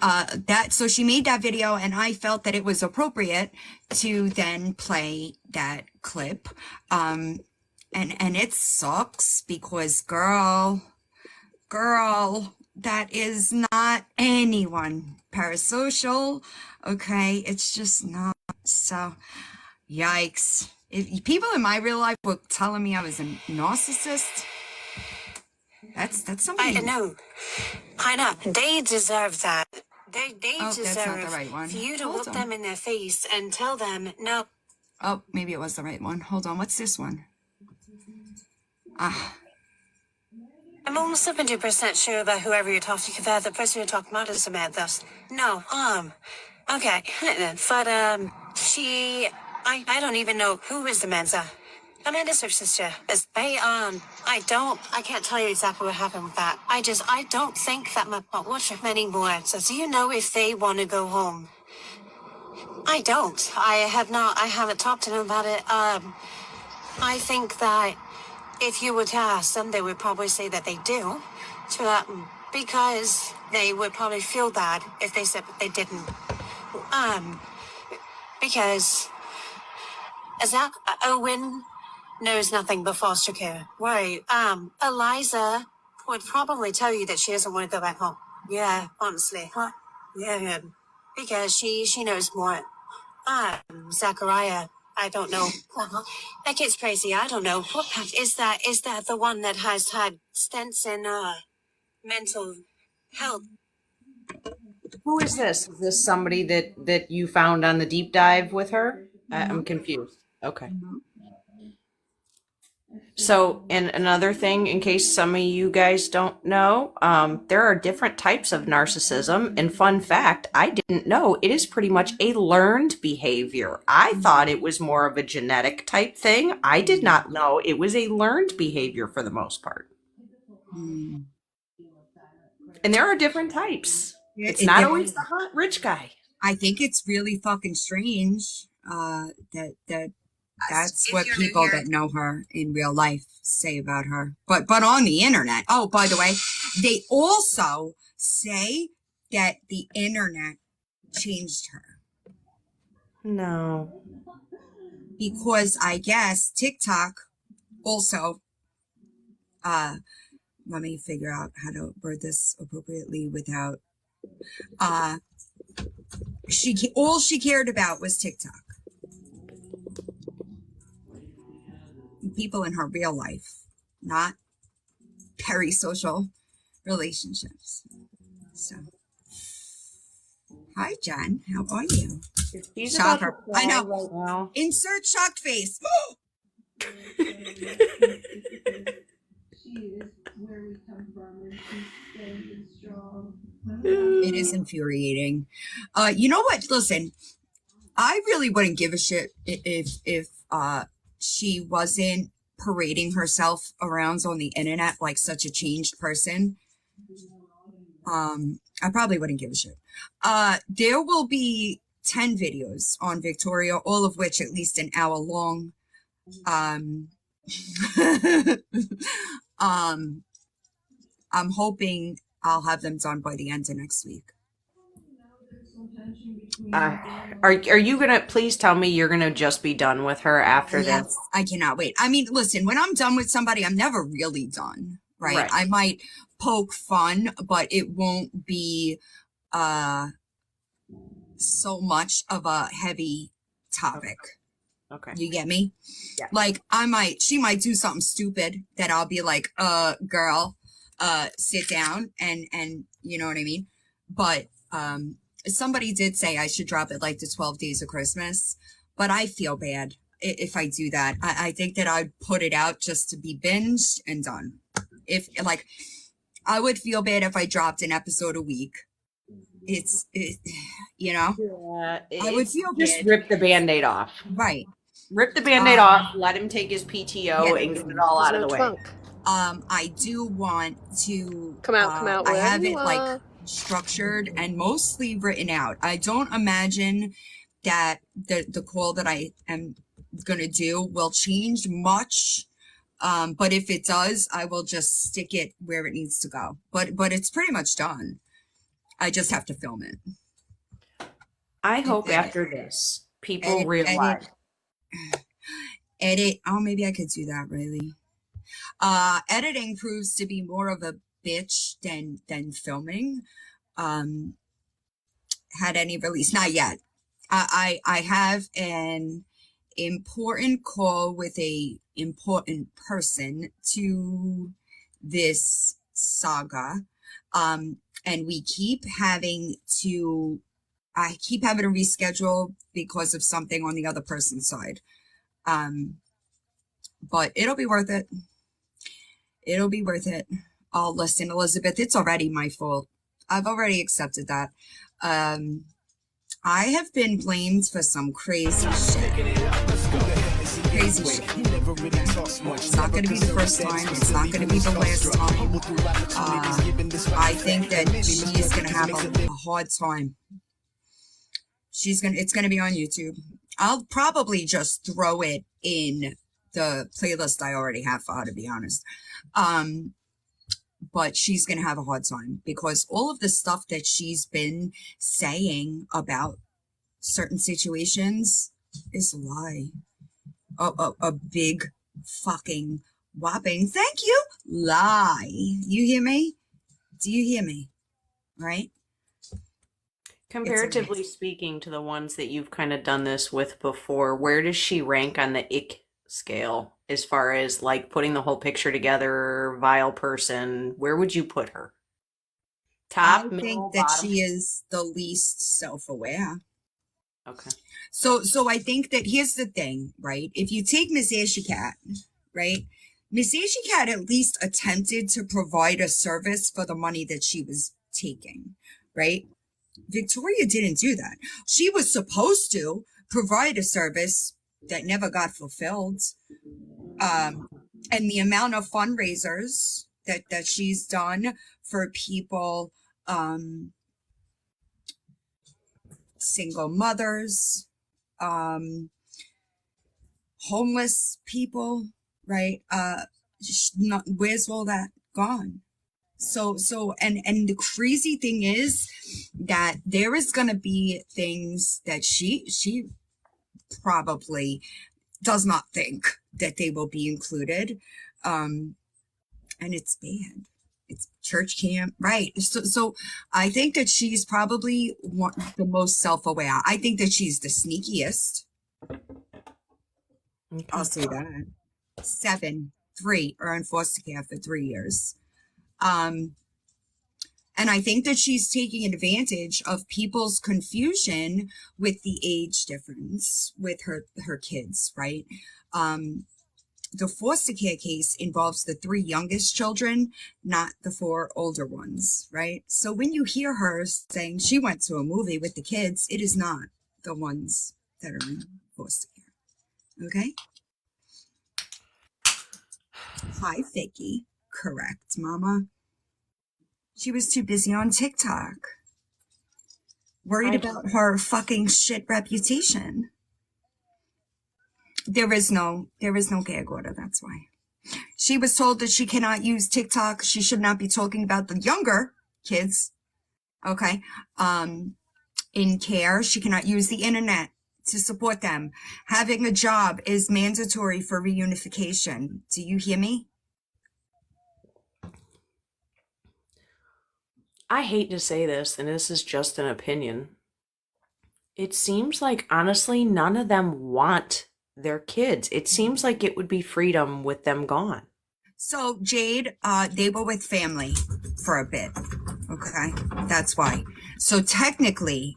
so she made that video, and I felt that it was appropriate to then play that clip. And it sucks because girl, that is not anyone parasocial. Okay, it's just not. So, yikes. If people in my real life were telling me I was a narcissist, that's something. I know. They deserve that. They Oh, that's not the deserve right one. for you to Hold look on. them in their face and tell them no. Oh, maybe it was the right one. Hold on. What's this one? I'm almost 70% sure that whoever you're talking about, the person you're talking about is Samantha. No, okay. But, I don't even know who is Samantha. Amanda's her sister. I can't tell you exactly what happened with that. I don't think that my not watch them anymore. So do you know if they want to go home? I don't. I haven't talked to them about it. I think that if you were to ask them, they would probably say that they do. Because they would probably feel bad if they said they didn't. Because Zach Owen knows nothing but foster care. Right. Eliza would probably tell you that she doesn't want to go back home. Yeah, honestly. What? Yeah. Because she knows more. Zachariah, I don't know. That kid's crazy. I don't know. Is that the one that has had stents in mental health? Who is this? Is this somebody that you found on the deep dive with her? I'm confused. Okay. So, and another thing, in case some of you guys don't know, there are different types of narcissism. And fun fact, I didn't know it is pretty much a learned behavior. I thought it was more of a genetic type thing. I did not know it was a learned behavior for the most part. And there are different types. It's not always the hot rich guy. I think it's really fucking strange that's what people that know her in real life say about her. But on the internet. Oh, by the way, they also say that the internet changed her. No. Because I guess TikTok also, let me figure out how to word this appropriately without, all she cared about was TikTok. People in her real life, not parasocial relationships. So, hi, Jen. How are you? Shocker. I know. Right now. Insert shocked face. It is infuriating. You know what? Listen, I really wouldn't give a shit if she wasn't parading herself around on the internet like such a changed person. I probably wouldn't give a shit. There will be 10 videos on Victoria, all of which at least an hour long. I'm hoping I'll have them done by the end of next week. Are you gonna please tell me you're gonna just be done with her after this? I cannot wait. I mean, listen, when I'm done with somebody, I'm never really done, right? I might poke fun, but it won't be so much of a heavy topic. Okay. You get me? Yeah. Like she might do something stupid that I'll be like, girl, sit down and you know what I mean? But somebody did say I should drop it like the 12 days of Christmas, but I feel bad if I do that. I think that I'd put it out just to be binged and done. If like, I would feel bad if I dropped an episode a week. You know, I would feel just bad. Rip the Band-Aid off. Right. Rip the Band-Aid off. Let him take his PTO and get it all out of the way. I do want to come out. I have it like structured and mostly written out. I don't imagine that the call that I am going to do will change much But if it does, I will just stick it where it needs to go. But it's pretty much done. I just have to film it. I And hope edit. after this, people Edit. realize. Edit. Oh, maybe I could do that, really. Editing proves to be more of a bitch than filming. Had any release? Not yet. I have an important call with a important person to this saga. And we keep having to I keep having to reschedule because of something on the other person's side. But it'll be worth it. It'll be worth it. Oh, listen, Elizabeth, it's already my fault. I've already accepted that. I have been blamed for some crazy shit. Crazy shit. It's not going to be the first time. It's not going to be the last time. I think that she is going to have a hard time. It's going to be on YouTube. I'll probably just throw it in the playlist I already have for her, to be honest. But she's going to have a hard time because all of the stuff that she's been saying about certain situations is a lie. A big fucking whopping, thank you, lie. You hear me? Do you hear me? Right? Comparatively speaking to the ones that you've kind of done this with before, where does she rank on the ick scale as far as like putting the whole picture together, vile person? Where would you put her? Top, I middle, think that bottom? she is the least self-aware. Okay. So I think that here's the thing, right? If you take Miss Ashy Cat, right? Miss Ashy Cat at least attempted to provide a service for the money that she was taking, right? Victoria didn't do that. She was supposed to provide a service that never got fulfilled. And the amount of fundraisers that she's done for people, single mothers, homeless people, right? Where's all that gone? So, and the crazy thing is that there is going to be things that she probably does not think that they will be included. And it's bad. It's church camp, right? So I think that she's probably the most self-aware. I think that she's the sneakiest. Okay. I'll say that. 7, 3 are in foster care for 3 years. And I think that she's taking advantage of people's confusion with the age difference with her kids, right? The foster care case involves the 3 youngest children, not the 4 older ones, right? So when you hear her saying she went to a movie with the kids, it is not the ones that are in foster care, okay? Hi, Vicky. Correct, Mama. She was too busy on TikTok. Worried about her fucking shit reputation. There is no gag order, that's why. She was told that she cannot use TikTok. She should not be talking about the younger kids. Okay. In care, she cannot use the internet to support them. Having a job is mandatory for reunification. Do you hear me? I hate to say this, and this is just an opinion. It seems like, honestly, none of them want their kids. It seems like it would be freedom with them gone. So, Jade, they were with family for a bit. Okay, that's why. So technically,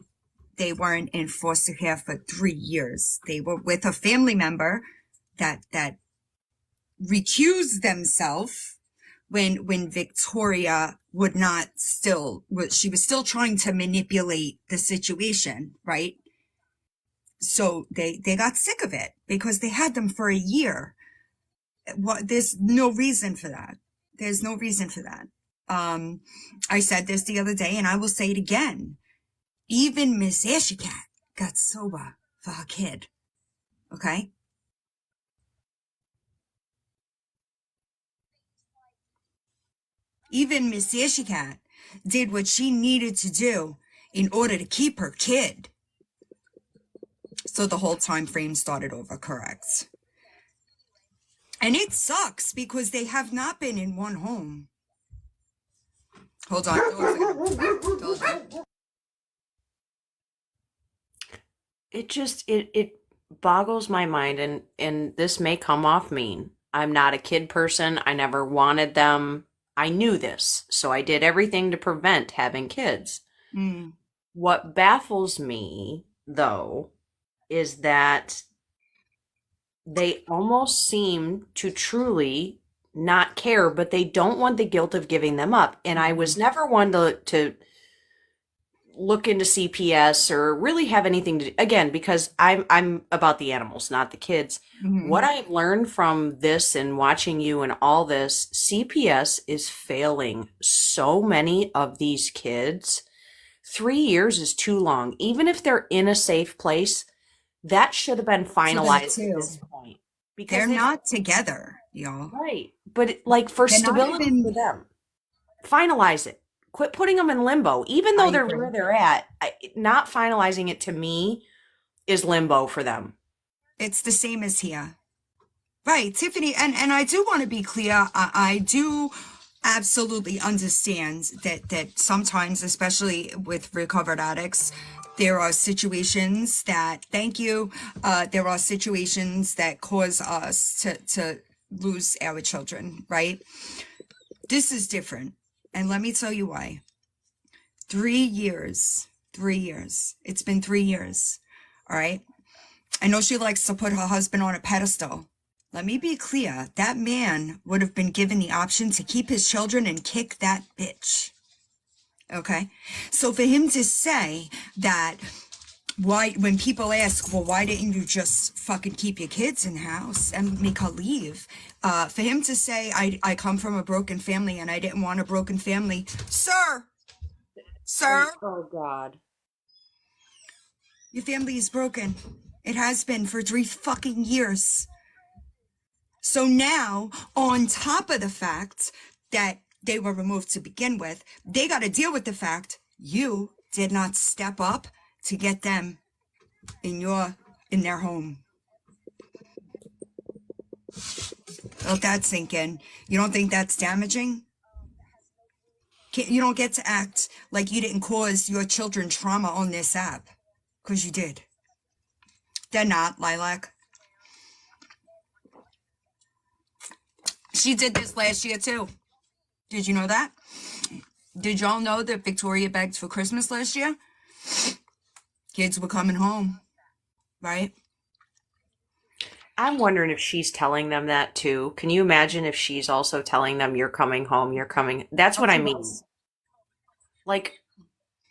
they weren't in foster care for 3 years. They were with a family member that recused themselves when Victoria would not she was still trying to manipulate the situation, right? So they got sick of it because they had them for a year. There's no reason for that. There's no reason for that. I said this the other day and I will say it again. Even Miss Ashy Cat got sober for her kid. Okay? Even Miss Cat did what she needed to do in order to keep her kid. So the whole time frame started over, correct? And it sucks because they have not been in one home. Hold on. It boggles my mind, and this may come off mean. I'm not a kid person. I never wanted them. I knew this, so I did everything to prevent having kids. Mm. What baffles me, though, is that they almost seem to truly not care, but they don't want the guilt of giving them up. And I was never one to look into CPS or really have anything to, again, because I'm about the animals, not the kids. Mm-hmm. What I've learned from this and watching you and all this, CPS is failing so many of these kids. 3 years is too long. Even if they're in a safe place, that should have been finalized at this point. Because they're not together, y'all. Right. But like for They're stability even, for them, finalize it. Quit putting them in limbo. Even though they're where they're at, not finalizing it to me is limbo for them. It's the same as here. Right, Tiffany, and I do want to be clear. I do absolutely understand that sometimes, especially with recovered addicts, there are situations that, thank you, there are situations that cause us to lose our children, right? This is different. And let me tell you why. 3 years. It's been 3 years. All right. I know she likes to put her husband on a pedestal. Let me be clear. That man would have been given the option to keep his children and kick that bitch. Okay. So for him to say that, why, when people ask, well, why didn't you just fucking keep your kids in the house and make her leave? For him to say, I come from a broken family and I didn't want a broken family. Sir, Oh God. Your family is broken. It has been for 3 fucking years. So now, on top of the fact that they were removed to begin with, they got to deal with the fact you did not step up to get them in their home. Let that sink in. You don't think that's damaging? You don't get to act like you didn't cause your children trauma on this app, because you did. They're not, Lilac. She did this last year too. Did you know that? Did y'all know that Victoria begged for Christmas last year? Kids were coming home, right? I'm wondering if she's telling them that too. Can you imagine if she's also telling them, you're coming home, you're coming? That's what I mean. Like,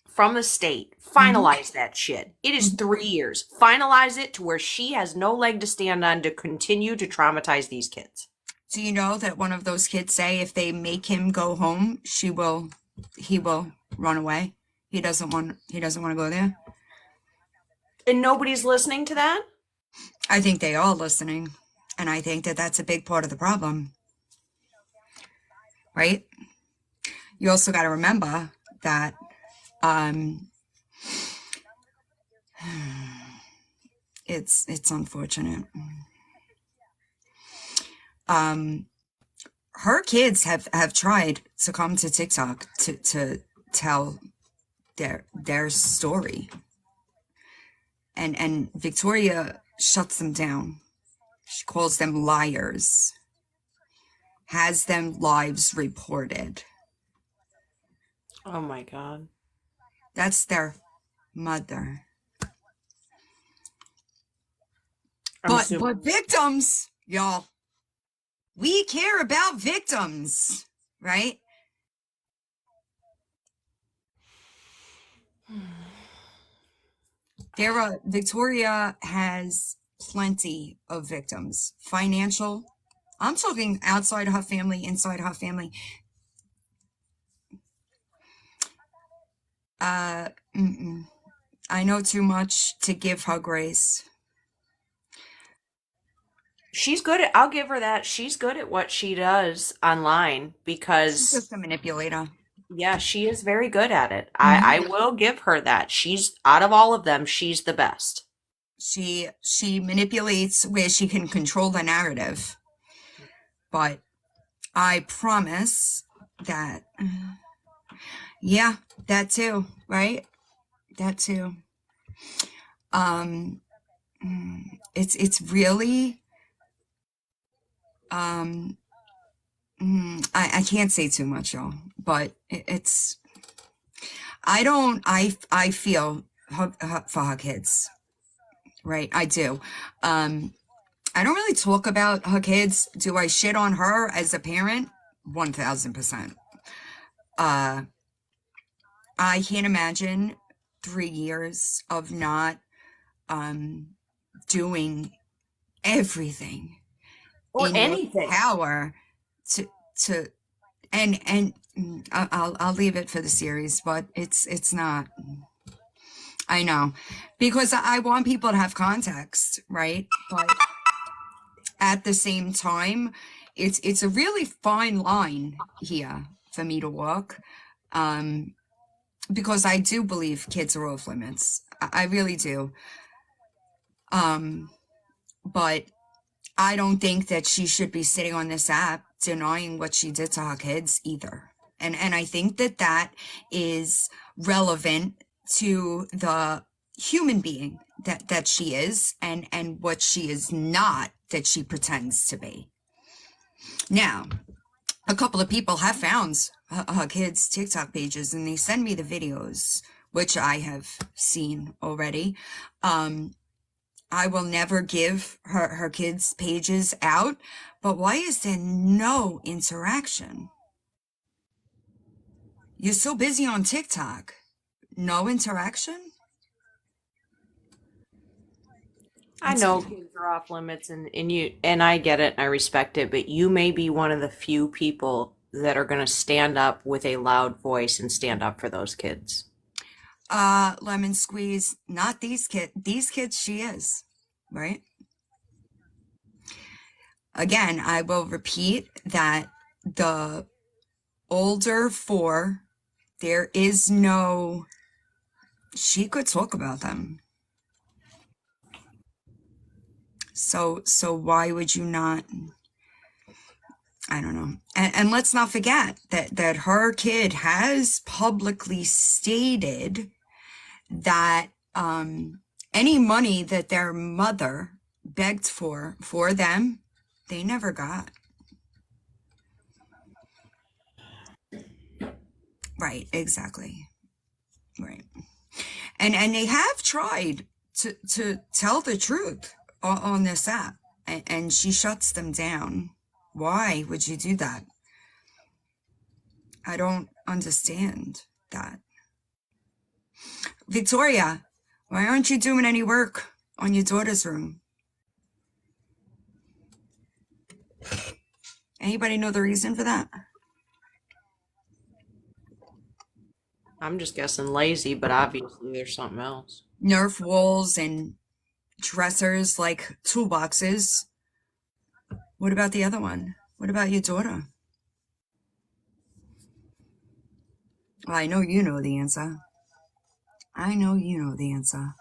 from the state, finalize that shit. It is 3 years. Finalize it to where she has no leg to stand on to continue to traumatize these kids. Do you know that one of those kids say if they make him go home, he will run away? He doesn't want to go there. And nobody's listening to that? I think they are listening. And I think that that's a big part of the problem. Right? You also got to remember that it's unfortunate. Her kids have tried to come to TikTok to tell their story. And Victoria shuts them down. She calls them liars. Has them lives reported. Oh my God. That's their mother. But victims, y'all, we care about victims, right? Victoria has plenty of victims. Financial. I'm talking outside her family, inside her family. I know too much to give her grace. she's good at, I'll give her that. She's good at what she does online She's because, just a manipulator. yeah, she is very good at it. Mhm. I will give her that. She's, out of all of them, she's the best. She manipulates where she can control the narrative. But I promise that, yeah, that too, right? That too. It's really, I can't say too much, y'all, but it's, I feel for her kids, right? I do. I don't really talk about her kids. Do I shit on her as a parent? 1000%. I can't imagine 3 years of not doing everything Or in your anything. power to and I'll leave it for the series, but it's not. I know, because I want people to have context, right? But at the same time, it's a really fine line here for me to walk, because I do believe kids are off limits. I really do. But I don't think that she should be sitting on this app denying what she did to her kids either. And I think that that is relevant to the human being that she is, and what she is not that she pretends to be. Now, a couple of people have found her kids' TikTok pages, and they send me the videos, which I have seen already. I will never give her kids' pages out, but why is there no interaction? You're so busy on TikTok. No interaction? I know kids are off limits and I get it and I respect it, but you may be one of the few people that are going to stand up with a loud voice and stand up for those kids. Lemon squeeze, not these kids. These kids, she is, right? Again, I will repeat that the older four, there is no, she could talk about them. So why would you not? I don't know. And let's not forget that her kid has publicly stated that any money that their mother begged for them, they never got. Right, exactly. Right. And they have tried to tell the truth on this app, and she shuts them down. Why would you do that? I don't understand that. Victoria, why aren't you doing any work on your daughter's room? Anybody know the reason for that? I'm just guessing lazy, but obviously there's something else. Nerf walls and dressers like toolboxes. What about the other one? What about your daughter? Well, I know you know the answer. I know you know the answer.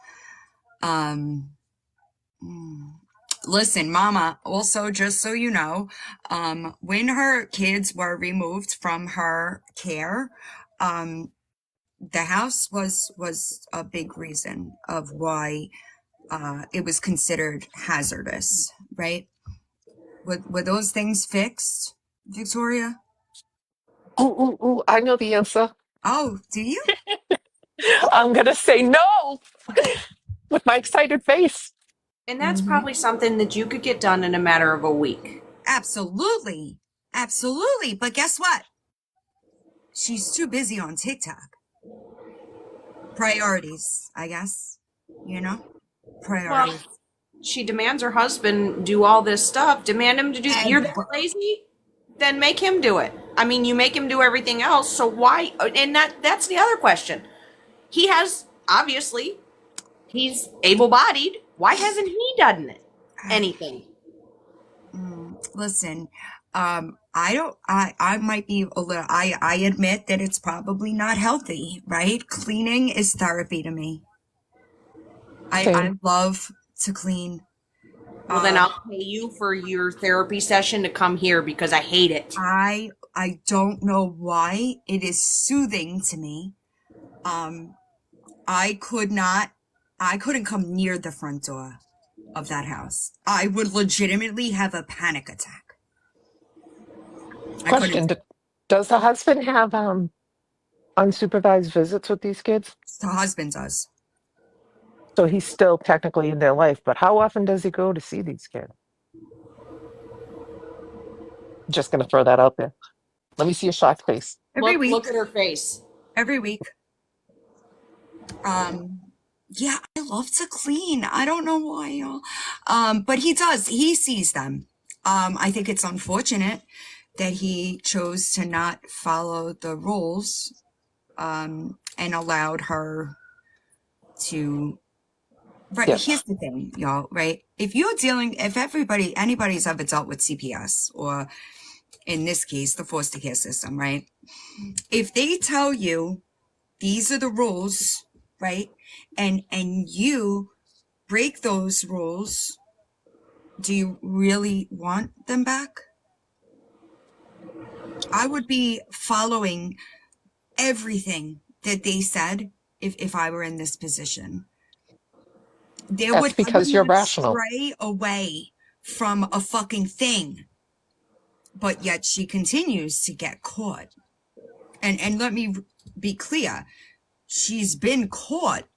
Listen, Mama, also, just so you know, when her kids were removed from her care, the house was a big reason of why it was considered hazardous, right? Were those things fixed, Victoria? Ooh, I know the answer. Oh, do you? I'm going to say no with my excited face. And that's probably something that you could get done in a matter of a week. Absolutely. Absolutely. But guess what? She's too busy on TikTok. Priorities, I guess. You know? Priorities. Well, she demands her husband do all this stuff. Demand him to do. You're that lazy? Then make him do it. I mean, you make him do everything else. So why? And that's the other question. He has, obviously, he's able-bodied. Why hasn't he done it? Anything? Listen, I might be a little, I admit that it's probably not healthy, right? Cleaning is therapy to me. I Same. love to clean. Well, then I'll pay you for your therapy session to come here because I hate it. I don't know why it is soothing to me. I couldn't come near the front door of that house. I would legitimately have a panic attack. I couldn't. Question: Does the husband have unsupervised visits with these kids? The husband does. So he's still technically in their life, but how often does he go to see these kids? Just gonna throw that out there. Let me see a shocked face. Every week. Look at her face. Every week. Yeah, I love to clean. I don't know why, y'all. But he does. He sees them. I think it's unfortunate that he chose to not follow the rules, and allowed her to. Right. Yes. Here's the thing, y'all. Right. If anybody's ever dealt with CPS, or in this case, the foster care system, right? If they tell you these are the rules, right? And you break those rules, do you really want them back? I would be following everything that they said if I were in this position. I That's because you're would not rational. stray away from a fucking thing. But yet she continues to get caught. And let me be clear. She's been caught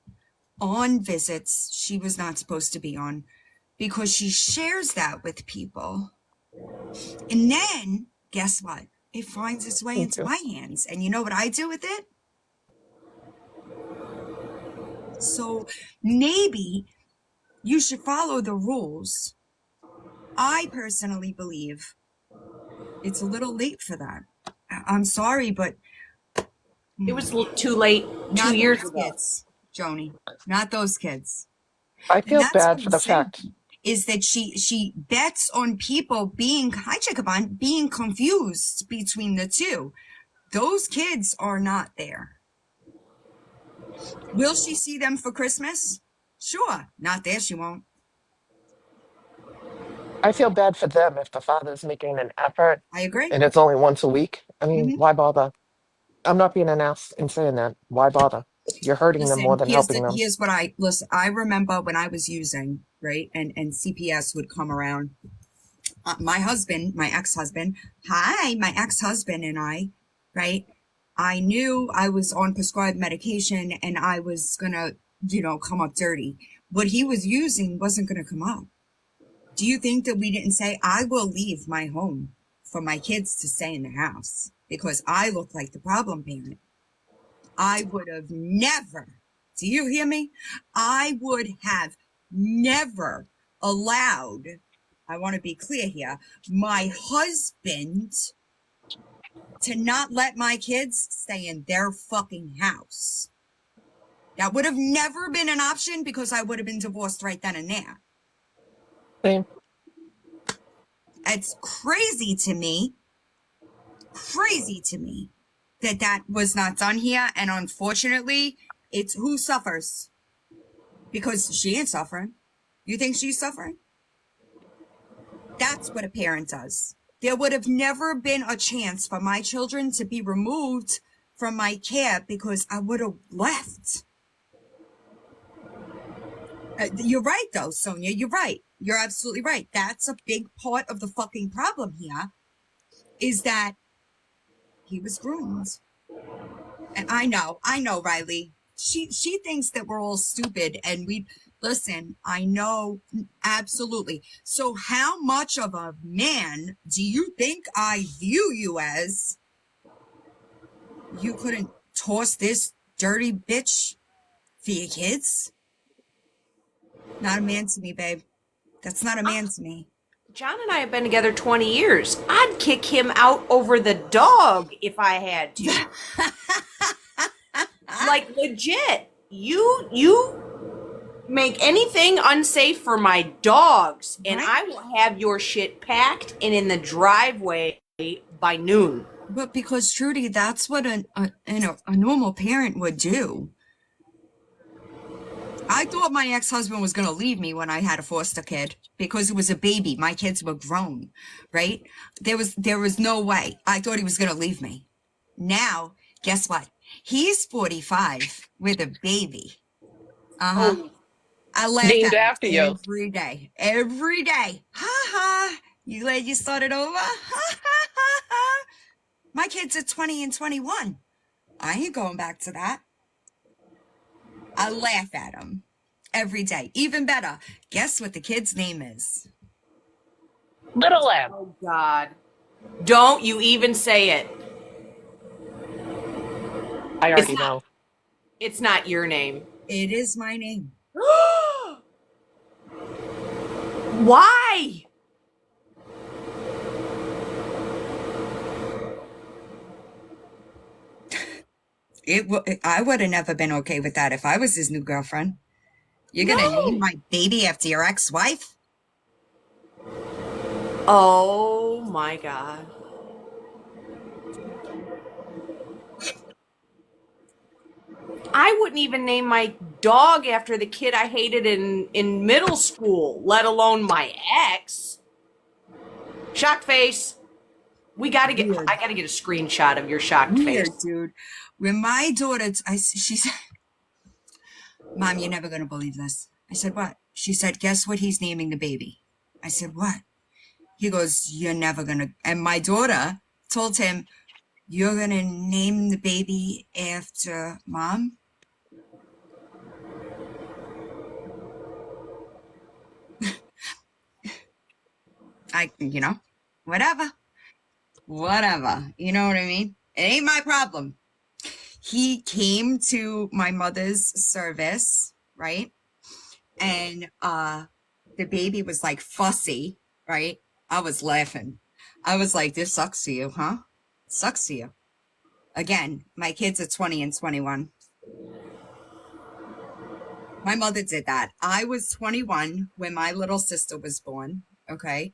on visits she was not supposed to be on because she shares that with people. And then, guess what? It finds its way into my hands. And you know what I do with it? So maybe you should follow the rules. I personally believe it's a little late for that. I'm sorry, but it was too late 2 years ago. Kids, Joni, not those kids. I feel bad for the fact is that she bets on people being confused between the two. Those kids are not there. Will she see them for Christmas? Sure. Not there, she won't. I feel bad for them if the father's making an effort. I agree. And it's only once a week. I mean, why bother? I'm not being an ass in saying that. Why bother? You're hurting them more than helping them. Here's what I remember when I was using, right? And CPS would come around. My ex-husband and I, right? I knew I was on prescribed medication and I was gonna, come up dirty. What he was using wasn't gonna come up. Do you think that we didn't say, I will leave my home for my kids to stay in the house because I look like the problem parent? I would have never, do you hear me? I would have never allowed, I want to be clear here, my husband to not let my kids stay in their fucking house. That would have never been an option because I would have been divorced right then and there. Same. It's crazy to me that was not done here. And unfortunately, it's who suffers. Because she ain't suffering. You think she's suffering? That's what a parent does. There would have never been a chance for my children to be removed from my care because I would have left. You're right, though, Sonia. You're right. You're absolutely right. That's a big part of the fucking problem here, is that he was groomed. And I know, Riley. She thinks that we're all stupid and listen, I know, absolutely. So how much of a man do you think I view you as? You couldn't toss this dirty bitch for your kids? Not a man to me, babe. That's not a man to me. John and I have been together 20 years. I'd kick him out over the dog if I had to. Like, legit. You make anything unsafe for my dogs, and Right. I will have your shit packed and in the driveway by noon. But because Trudy, that's what a normal parent would do. I thought my ex-husband was going to leave me when I had a foster kid because it was a baby. My kids were grown, right? There was no way. I thought he was going to leave me. Now, guess what? He's 45 with a baby. Oh, I laugh named at him after you. every day. Every day. Ha ha. You glad you started over? Ha ha ha ha. My kids are 20 and 21. I ain't going back to that. I laugh at him every day. Even better, guess what the kid's name is? Little Lamb. Oh, God. Don't you even say it. I It's already not, know. it's not your name. It is my name. Why? I would have never been okay with that if I was his new girlfriend. You're gonna name my baby after your ex-wife? Oh my God. I wouldn't even name my dog after the kid I hated in middle school, let alone my ex. Shocked face. I gotta get a screenshot of your shocked Weird, face. dude. When my daughter, she said, Mom, you're never gonna believe this. I said, what? She said, guess what he's naming the baby? I said, what? He goes, you're never gonna. And my daughter told him, you're gonna name the baby after Mom? Whatever. You know what I mean? It ain't my problem. He came to my mother's service, right? And the baby was like fussy, right? I was laughing. I was like, this sucks to you, huh? Sucks to you. Again, my kids are 20 and 21. My mother did that. I was 21 when my little sister was born, okay?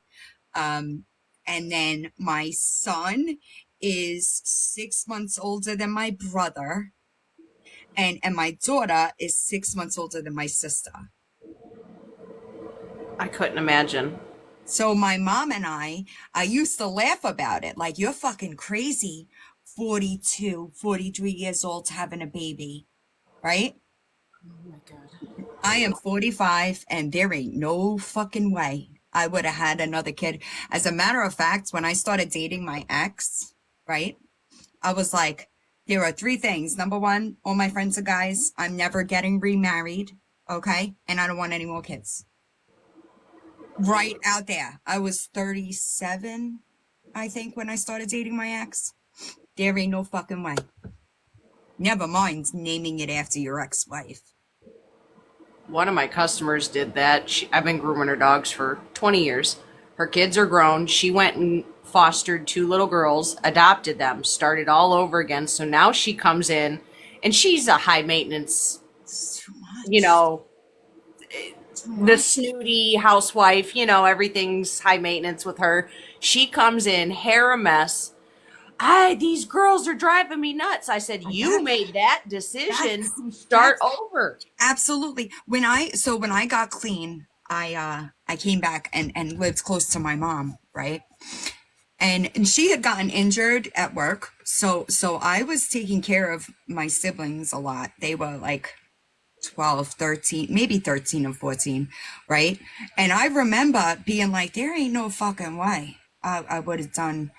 And then my son is 6 months older than my brother, and my daughter is 6 months older than my sister. I couldn't imagine. So my mom and I used to laugh about it. Like, you're fucking crazy, 42, 43 years old having a baby, right? Oh my God. I am 45 and there ain't no fucking way I would have had another kid. As a matter of fact, when I started dating my ex, right, I was like, there are three things. Number one, all my friends are guys. I'm never getting remarried, okay? And I don't want any more kids. Right out there. I was 37, I think, when I started dating my ex. There ain't no fucking way. Never mind naming it after your ex-wife. One of my customers did that. I've been grooming her dogs for 20 years. Her kids are grown. She went and fostered two little girls, adopted them, started all over again. So now she comes in and she's a high maintenance, you know, the snooty housewife, you know, everything's high maintenance with her. She comes in, hair a mess. These girls are driving me nuts. I said, you made that decision to start over. Absolutely. When I got clean, I came back and lived close to my mom, right? And she had gotten injured at work. So I was taking care of my siblings a lot. They were like 12, 13, maybe 13 or 14, right? And I remember being like, there ain't no fucking way I would have done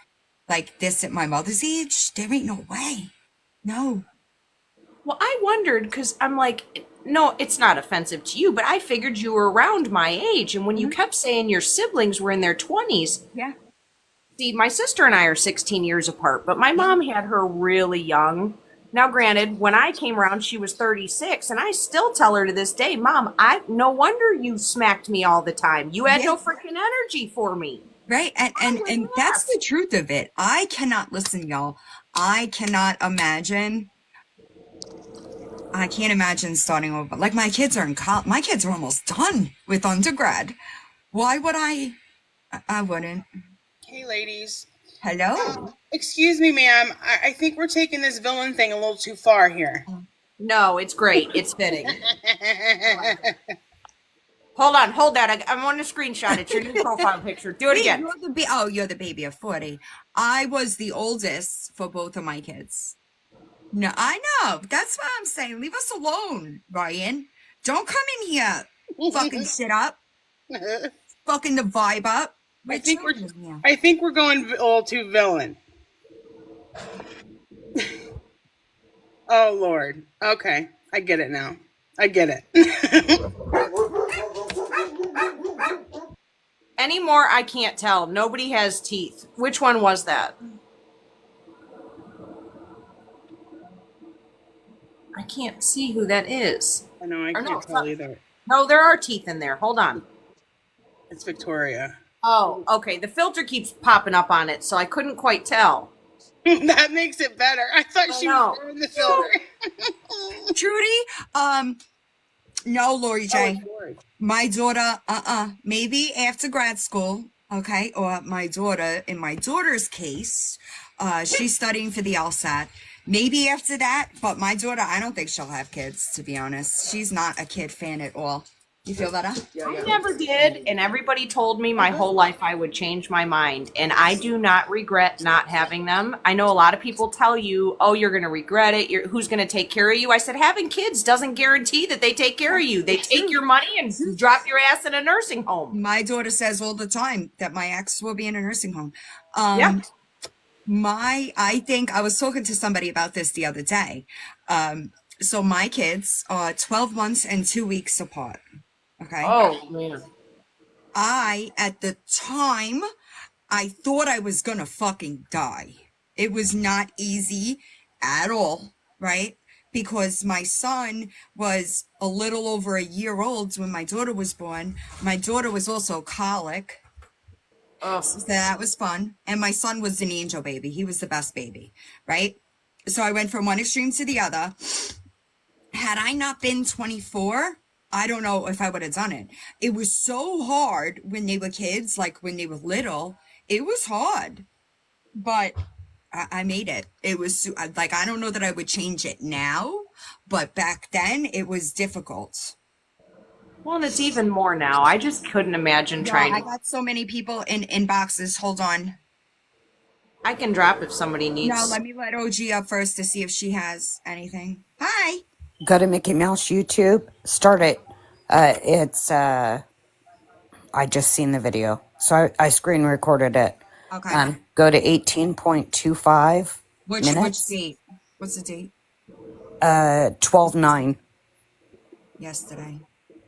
like this at my mother's age. There ain't no way. No. Well, I wondered because I'm like, no, it's not offensive to you, but I figured you were around my age. And when you kept saying your siblings were in their 20s, yeah. See, my sister and I are 16 years apart, but my mom had her really young. Now, granted, when I came around, she was 36, and I still tell her to this day, Mom, no wonder you smacked me all the time. You had no freaking energy for me. Right. And that's the truth of it. I cannot listen, y'all. I cannot imagine I can't imagine starting over. Like my kids are in college. My kids are almost done with undergrad. Why would I? I wouldn't. Hey, ladies. Hello. Excuse me, ma'am. I think we're taking this villain thing a little too far here. No, it's great. It's fitting. Hold on, hold that. I want to screenshot. It's your new profile picture. Do it Wait, again. you're the baby of 40. I was the oldest for both of my kids. No, I know. That's what I'm saying. Leave us alone, Ryan. Don't come in here fucking shit up. Fucking the vibe up. I think we're going a little too villain. Oh, Lord. Okay. I get it now. I get it. Anymore, I can't tell. Nobody has teeth. Which one was that? I can't see who that is. I know, I can't tell either. No, there are teeth in there. Hold on. It's Victoria. Oh, okay. The filter keeps popping up on it, so I couldn't quite tell. That makes it better. I thought she was wearing the filter. Trudy, no, Lori J. My daughter, maybe after grad school, okay? Or my daughter, in my daughter's case, she's studying for the LSAT. Maybe after that, but my daughter, I don't think she'll have kids, to be honest. She's not a kid fan at all. You feel better? I never did, and everybody told me my whole life I would change my mind, and I do not regret not having them. I know a lot of people tell you, oh, you're going to regret it. Who's going to take care of you? I said, having kids doesn't guarantee that they take care of you. They take your money and drop your ass in a nursing home. My daughter says all the time that my ex will be in a nursing home. Yeah. I think I was talking to somebody about this the other day. So my kids are 12 months and 2 weeks apart. Okay. Oh, man. At the time, I thought I was gonna fucking die. It was not easy at all, right? Because my son was a little over a year old when my daughter was born. My daughter was also colic. Oh. So that was fun. And my son was an angel baby. He was the best baby, right? So I went from one extreme to the other. Had I not been 24, I don't know if I would have done it. It was so hard when they were kids, like when they were little. It was hard, but I made it. It was like, I don't know that I would change it now, but back then it was difficult. Well, and it's even more now. I just couldn't imagine trying. I got so many people in boxes. Hold on. I can drop if somebody needs. No, let me let OG up first to see if she has anything. Hi. Go to Mickey Mouse YouTube. Start it. I just seen the video, so I screen recorded it. Okay. Go to 18.25 minutes. Which date? What's the date? 12/9. Yesterday.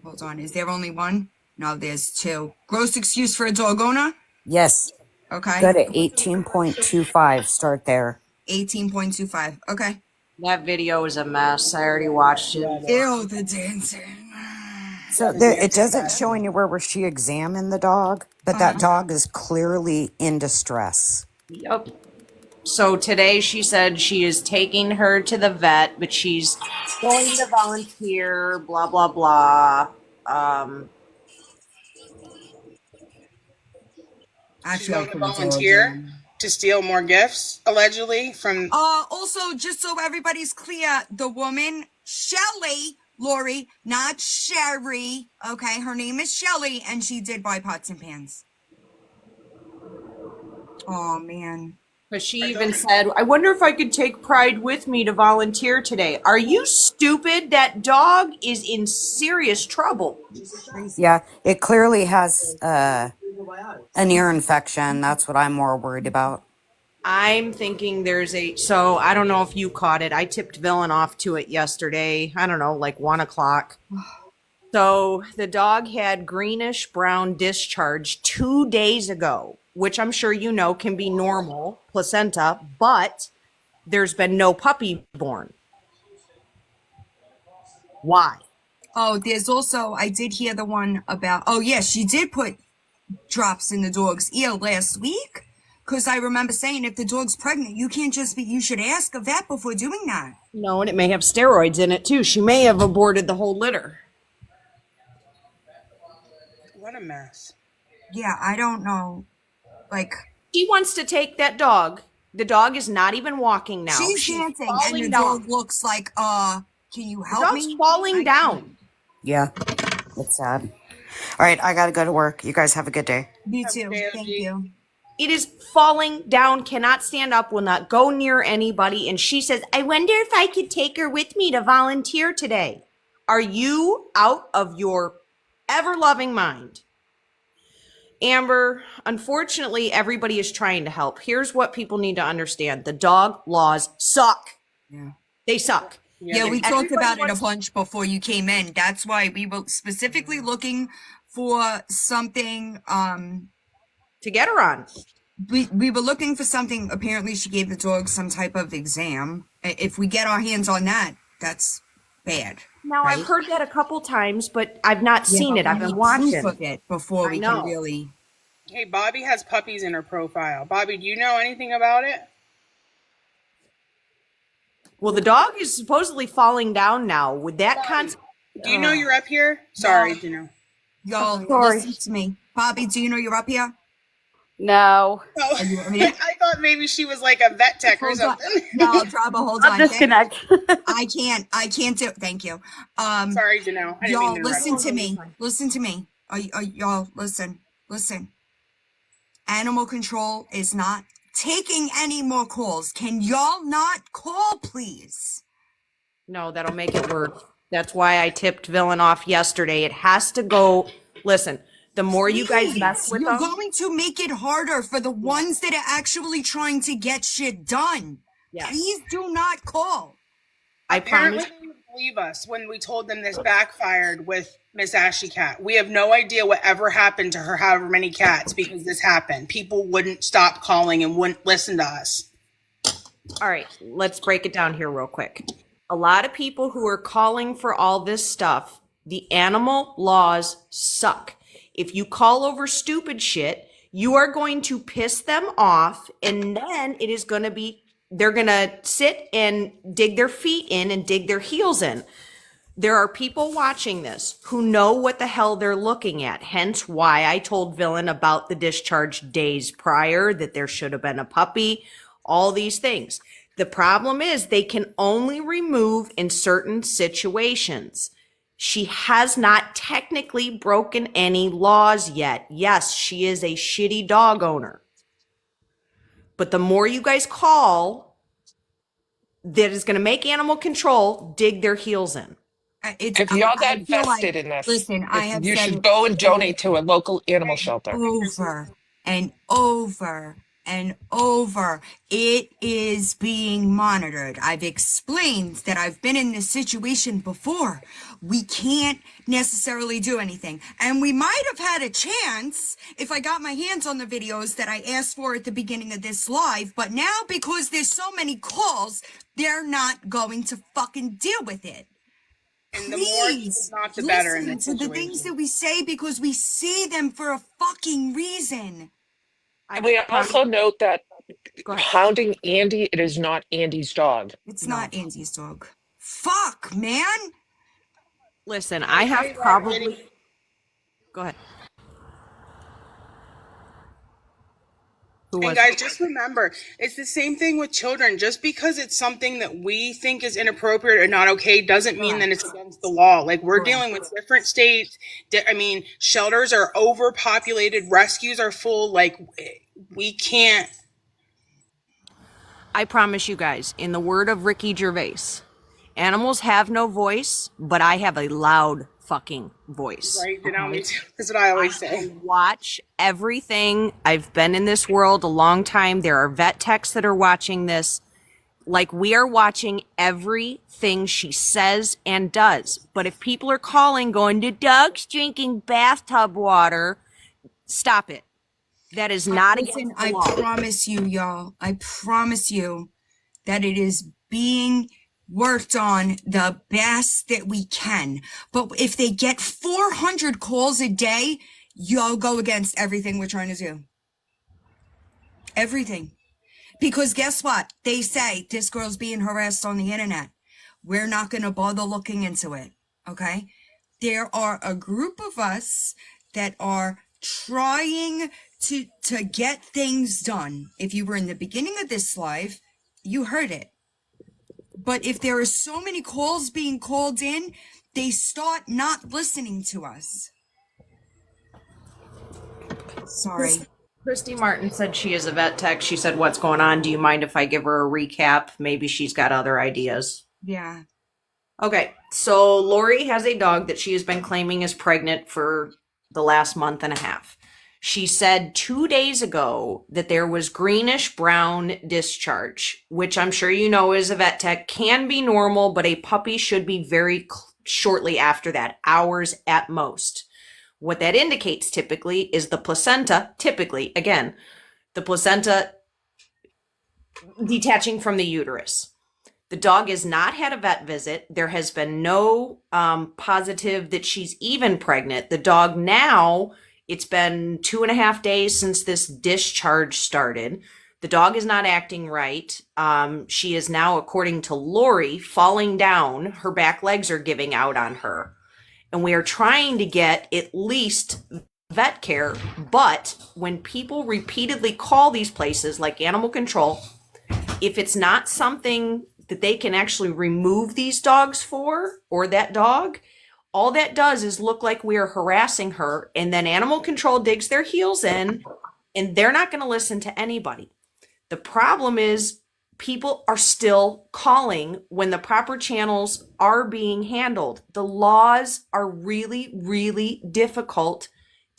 Hold on. Is there only one? No, there's two. Gross excuse for a dog owner? Yes. Okay. Go to 18.25. Start there. 18.25. Okay. That video is a mess. I already watched it. Ew, the dancing. So it doesn't show anywhere where she examined the dog, but that dog is clearly in distress. Yep. So today she said she is taking her to the vet, but she's going to volunteer, blah, blah, blah. I She's feel going to volunteer to steal more gifts, allegedly, from... Also, just so everybody's clear, the woman, Shelly, Lori, not Sherry, okay? Her name is Shelly, and she did buy pots and pans. Oh, man. But she even said, I wonder if I could take Pride with me to volunteer today. Are you stupid? That dog is in serious trouble. Yeah, it clearly has an ear infection. That's what I'm more worried about. I'm thinking so I don't know if you caught it. I tipped Villain off to it yesterday. I don't know, like 1 o'clock. So the dog had greenish brown discharge 2 days ago, which I'm sure you know can be normal, placenta, but there's been no puppy born. Why? Oh, there's also, I did hear the one about, oh yeah, she did put drops in the dog's ear last week, Because I remember saying if the dog's pregnant, you can't just be, you should ask a vet before doing that. No, and it may have steroids in it too. She may have aborted the whole litter. What a mess. Yeah, I don't know. Like, She wants to take that dog. The dog is not even walking now. she's dancing and falling the down. dog looks like, can you The help dog's me? falling down. Yeah, it's sad. All right, I got to go to work. You guys have a good day. You Have a too. day, Thank OG. you. It is falling down, cannot stand up, will not go near anybody. And she says, I wonder if I could take her with me to volunteer today. Are you out of your ever-loving mind? Amber, unfortunately, everybody is trying to help. Here's what people need to understand. The dog laws suck. Yeah. They suck. Yeah, we If talked everybody about it a wants- bunch before you came in. That's why we were specifically looking for something, to get her on. we were looking for something. Apparently she gave the dog some type of exam. If we get our hands on that, that's bad. Now, right? I've heard that a couple times, but I've not Yeah, seen but it. we I've been need watching. proof of it before I we know. can really. Hey, Bobby has puppies in her profile. Bobby, do you know anything about it? Well, the dog is supposedly falling down now. With that Bobby, concept, do you know you're up here? Sorry, you know. Y'all, Sorry. listen to me. Bobby, do you know you're up here? No. Oh, Are you want me to- I thought maybe she was like a vet tech or Hold on. something. No, Drama, hold I'll on. disconnect. I can't do. Thank you. Sorry, Janelle. I didn't Y'all, mean to listen interrupt. to me. Listen to me. Y'all, listen. Animal control is not taking any more calls. Can y'all not call, please? no, that'll make it worse. That's why I tipped Villain off yesterday. It has to go. Listen, the more you guys mess with You're them, going to make it harder for the ones that are actually trying to get shit done. Yes. Please do not call. I Apparently, promise. they would believe us when we told them this backfired with Miss Ashley Cat. We have no idea what ever happened to her, however many cats, because this happened. People wouldn't stop calling and wouldn't listen to us. All right, let's break it down here real quick. A lot of people who are calling for all this stuff, the animal laws suck. If you call over stupid shit, you are going to piss them off, and then it is going to be, they're going to sit and dig their feet in and dig their heels in. There are people watching this who know what the hell they're looking at. Hence why I told Villain about the discharge days prior, that there should have been a puppy, all these things. The problem is they can only remove in certain situations. She has not technically broken any laws yet. Yes, she is a shitty dog owner. But the more you guys call, that is going to make animal control dig their heels in. If you're I that feel like- vested in this, listen, I have you said should it go and donate to a local animal shelter. over and over and over. It is being monitored. I've explained that I've been in this situation before. We can't necessarily do anything. And we might have had a chance if I got my hands on the videos that I asked for at the beginning of this live. But now, because there's so many calls, they're not going to fucking deal with it. And the more it's not, the better in listen this to the situation. things that we say because we say them for a fucking reason. And we also note that Go ahead. hounding Andy, it is not Andy's dog. It's not Andy's dog. Fuck, man. Listen, I have probably. Go ahead. Who And was guys, it? just remember, it's the same thing with children. Just because it's something that we think is inappropriate or not okay doesn't mean that it's against the law. Like, we're dealing with different states. I mean, shelters are overpopulated, rescues are full. Like, we can't. I promise you guys, in the word of Ricky Gervais, animals have no voice, but I have a loud fucking voice. Right, Janelle, me too. That's what I always say. Watch everything. I've been in this world a long time. There are vet techs that are watching this. Like, we are watching everything she says and does. But if people are calling, going, the dog's drinking bathtub water, stop it. That is not Listen, against the I law. promise you, y'all. I promise you that it is being worked on the best that we can. But if they get 400 calls a day, you'll go against everything we're trying to do. Everything. Because guess what? They say this girl's being harassed on the internet. We're not going to bother looking into it. Okay? There are a group of us that are trying to get things done. If you were in the beginning of this live, you heard it. But if there are so many calls being called in, they start not listening to us. Sorry. Christy Martin said she is a vet tech. She said, "What's going on? Do you mind if I give her a recap? Maybe she's got other ideas." Yeah. Okay, so Lori has a dog that she has been claiming is pregnant for the last month and a half. She said 2 days ago that there was greenish brown discharge, which I'm sure you know as a vet tech can be normal, but a puppy should be very shortly after that, hours at most. What that indicates typically is the placenta, the placenta detaching from the uterus. The dog has not had a vet visit. There has been no positive that she's even pregnant. The dog now, it's been 2.5 days since this discharge started. The dog is not acting right. She is now, according to Lori, falling down. Her back legs are giving out on her. And we are trying to get at least vet care. But when people repeatedly call these places like animal control, if it's not something that they can actually remove these dogs for, or that dog, all that does is look like we are harassing her. And then animal control digs their heels in, and they're not going to listen to anybody. The problem is people are still calling when the proper channels are being handled. The laws are really, really difficult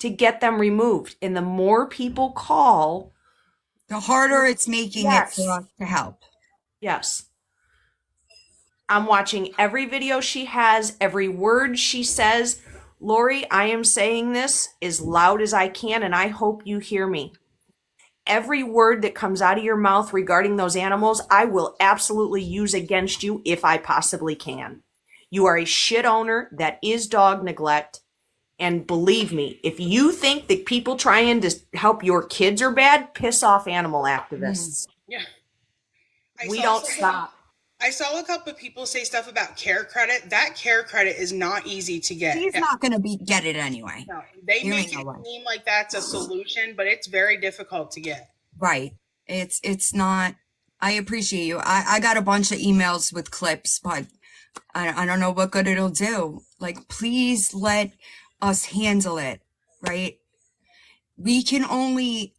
to get them removed. And the more people call, the harder it's making it for us to help. Yes. I'm watching every video she has, every word she says. Lori, I am saying this as loud as I can, and I hope you hear me. Every word that comes out of your mouth regarding those animals, I will absolutely use against you if I possibly can. You are a shit owner. That is dog neglect. And believe me, if you think that people trying to help your kids are bad, piss off animal activists. Yeah. We don't stop. I saw a couple of people say stuff about care credit. That care credit is not easy to get. She's not going to get it anyway. No, they make it seem like that's a solution, but it's very difficult to get. Right. It's not. I appreciate you. I got a bunch of emails with clips, but I don't know what good it'll do. Like, please let us handle it, right? We can only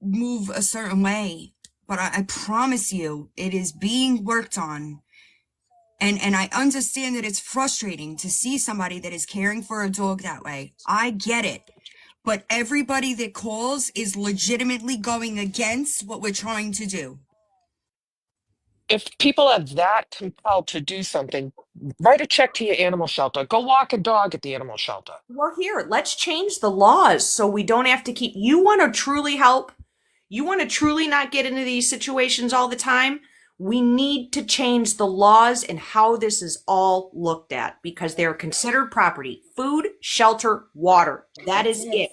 move a certain way, but I promise you it is being worked on. And I understand that it's frustrating to see somebody that is caring for a dog that way. I get it. But everybody that calls is legitimately going against what we're trying to do. If people are that compelled to do something, write a check to your animal shelter. Go walk a dog at the animal shelter. Well, here, let's change the laws so we don't have to keep. You want to truly help? You want to truly not get into these situations all the time? We need to change the laws and how this is all looked at because they are considered property. Food, shelter, water. That is it.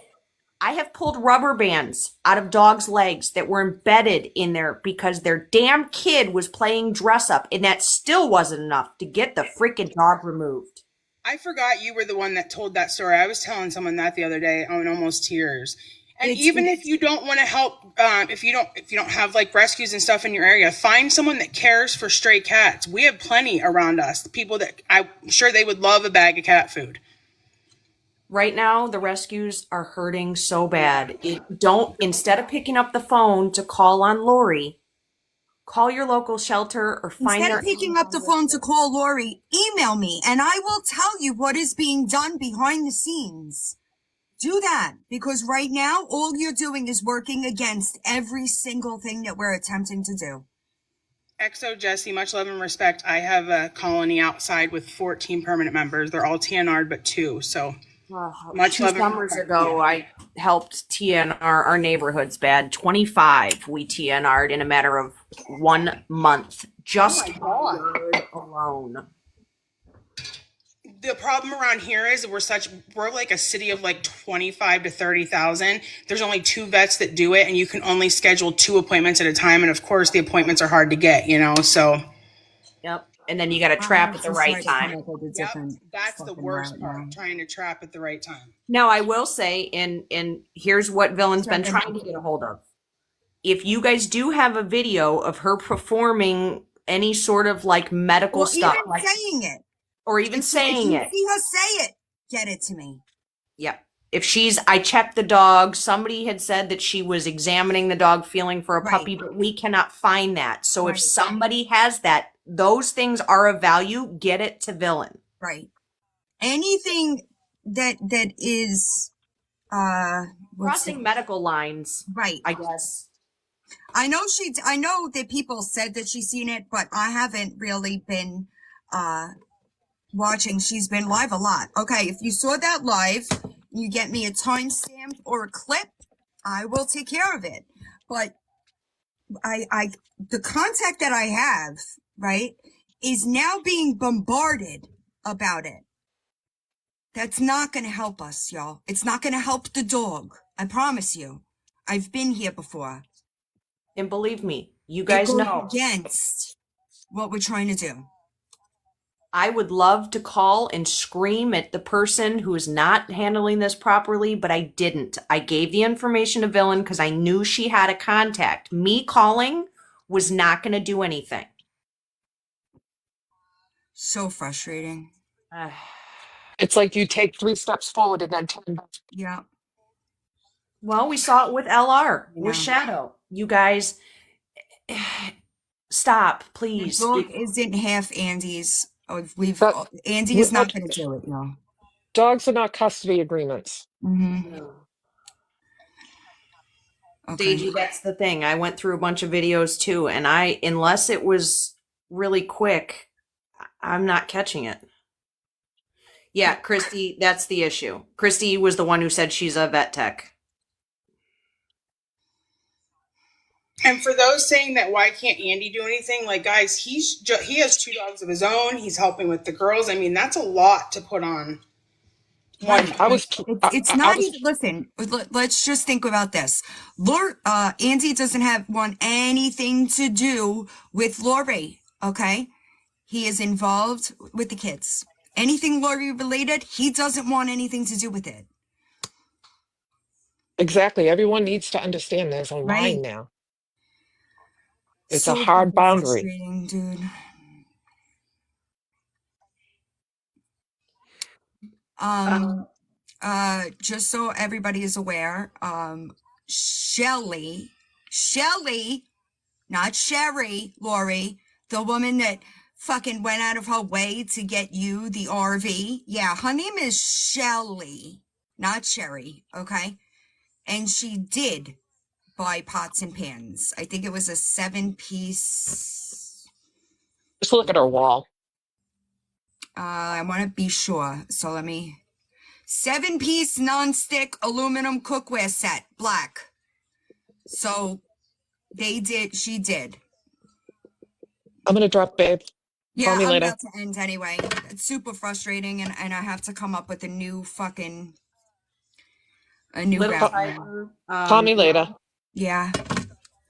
I have pulled rubber bands out of dogs' legs that were embedded in there because their damn kid was playing dress up, and that still wasn't enough to get the freaking dog removed. I forgot you were the one that told that story. I was telling someone that the other day on almost tears. And even if you don't want to help, if you don't have like rescues and stuff in your area, find someone that cares for stray cats. We have plenty around us. The people that I'm sure they would love a bag of cat food. Right now, the rescues are hurting so bad. Instead of picking up the phone to call on Lori, call your local shelter or find Instead of picking up the phone to call Lori, email me and I will tell you what is being done behind the scenes. Do that, because right now, all you're doing is working against every single thing that we're attempting to do. XO Jesse, much love and respect. I have a colony outside with 14 permanent members. They're all TNR'd but 2, so... Much love. 2 summers ago, I helped TNR our neighborhood's bad. 25 we TNR'd in a matter of 1 month, just alone. the problem around here is we're like a city of like 25 to 30,000. There's only 2 vets that do it, and you can only schedule 2 appointments at a time. And of course, the appointments are hard to get, so. Yep. And then you got to I trap have at the to right try to come time. up with a Yep, different that's the fucking worst route part, now. trying to trap at the right time. Now, I will say, and here's what Villain's been Seven. trying to get a hold of. If you guys do have a video of her performing any sort of like medical Or stuff, even like, saying it. or even If saying you it, see her say it, get it to me. yep. If I checked the dog, somebody had said that she was examining the dog, feeling for a Right. puppy, but we cannot find that. So Right. if somebody has that, those things are of value, get it to Villain. Right. Anything that is Crossing medical lines, right. I guess. I know that people said that she's seen it, but I haven't really been watching. She's been live a lot. Okay, if you saw that live, you get me a timestamp or a clip, I will take care of it. But the contact that I have, right, is now being bombarded about it. That's not going to help us, y'all. It's not going to help the dog. I promise you. I've been here before. And believe me, you guys know. Against what we're trying to do. I would love to call and scream at the person who is not handling this properly, but I didn't. I gave the information to Villain because I knew she had a contact. Me calling was not going to do anything. So frustrating. It's like you take 3 steps forward and then 10 back. Yeah. Well, we saw it with LR, Yeah. with Shadow. You guys, stop, please. The dog isn't half Andy's. But Andy's not going to do it, no. dogs are not custody agreements. Mm-hmm. Okay. Stagey, that's the thing. I went through a bunch of videos too, and unless it was really quick, I'm not catching it. Yeah, Christy, that's the issue. Christy was the one who said she's a vet tech. And for those saying that why can't Andy do anything, like, guys, he has 2 dogs of his own. He's helping with the girls. I mean, that's a lot to put on one. It's not even. Listen, let's just think about this. Andy doesn't want anything to do with Lori. Okay, he is involved with the kids. Anything Lori related, he doesn't want anything to do with it. Exactly. Everyone needs to understand there's a line now. It's so a hard boundary. Frustrating, dude. Just so everybody is aware, Shelly, not Sherry, Lori, the woman that fucking went out of her way to get you the RV. Yeah, her name is Shelly, not Sherry, okay? And she did buy pots and pans. I think it was a 7-piece. Just look at her wall. I want to be sure. So let me. 7-piece non-stick aluminum cookware set, black. So she did. I'm going to drop, babe. Yeah, Call me I'm later. about to end anyway. It's super frustrating, and I have to come up with a new route. Call me later. Yeah.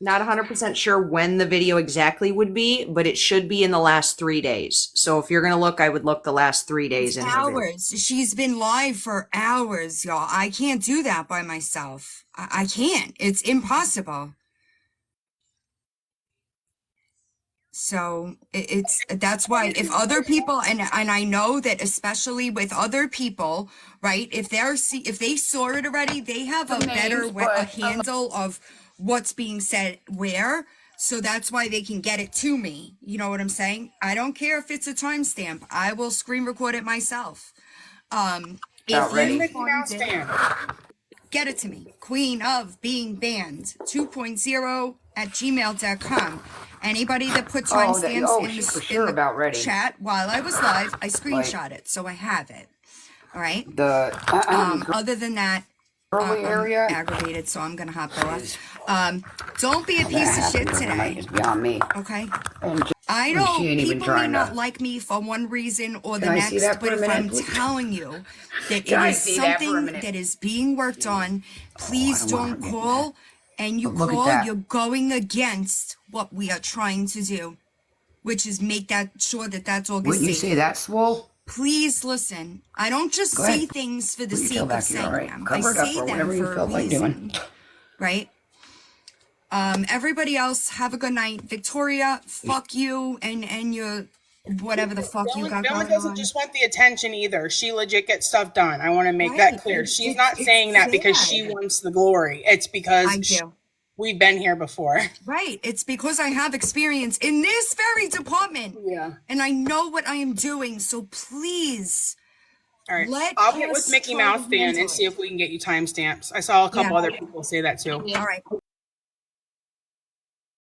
Not 100% sure when the video exactly would be, but it should be in the last 3 days. So if you're going to look, I would look the last 3 days. It's hours. She's been live for hours, y'all. I can't do that by myself. I can't. It's impossible. So that's why if other people, and I know that especially with other people, right? If they saw it already, they have a better handle of what's being said where. So that's why they can get it to me. You know what I'm saying? I don't care if it's a timestamp. I will screen record it myself. If you find it, get it to me. Queen of Being Banned 2.0 at gmail.com. Anybody that puts timestamps in the chat while I was live, I screenshot it, so I have it. All right. Other than that, I'm aggravated, so I'm gonna hop off. Don't be a piece of shit today. It's beyond me. Okay. And I know she ain't even people may trying not to. like me for one reason or the Can I see next, that for but a if minute, I'm please? telling you that Can it I is see that for a something minute? that is being worked on, please don't wanna don't forget call. And you But look at call, that. you're going against what we are trying to do, which is make that sure that that dog is Wouldn't you safe. say that, Swole? Please listen. I don't just Go say ahead. things for the Put your tail sake of back here, all saying right? them. Cover I it up say or them whatever you for a felt like doing. reason, right? Everybody else, have a good night. Victoria, fuck you and your whatever the fuck you got Dylan going doesn't on. just want the attention either. She legit gets stuff done. I want to make Right. that clear. It's- She's it's- not it's saying that because sad. she wants the glory. It's because I do. we've been here before. Right. It's because I have experience in this very department. Yeah. And I know what I am doing. So please All right. let I'll get with us Mickey try to Mouse fan handle and see it. if we can get you timestamps. I saw a couple Yeah. other people say that too. All right.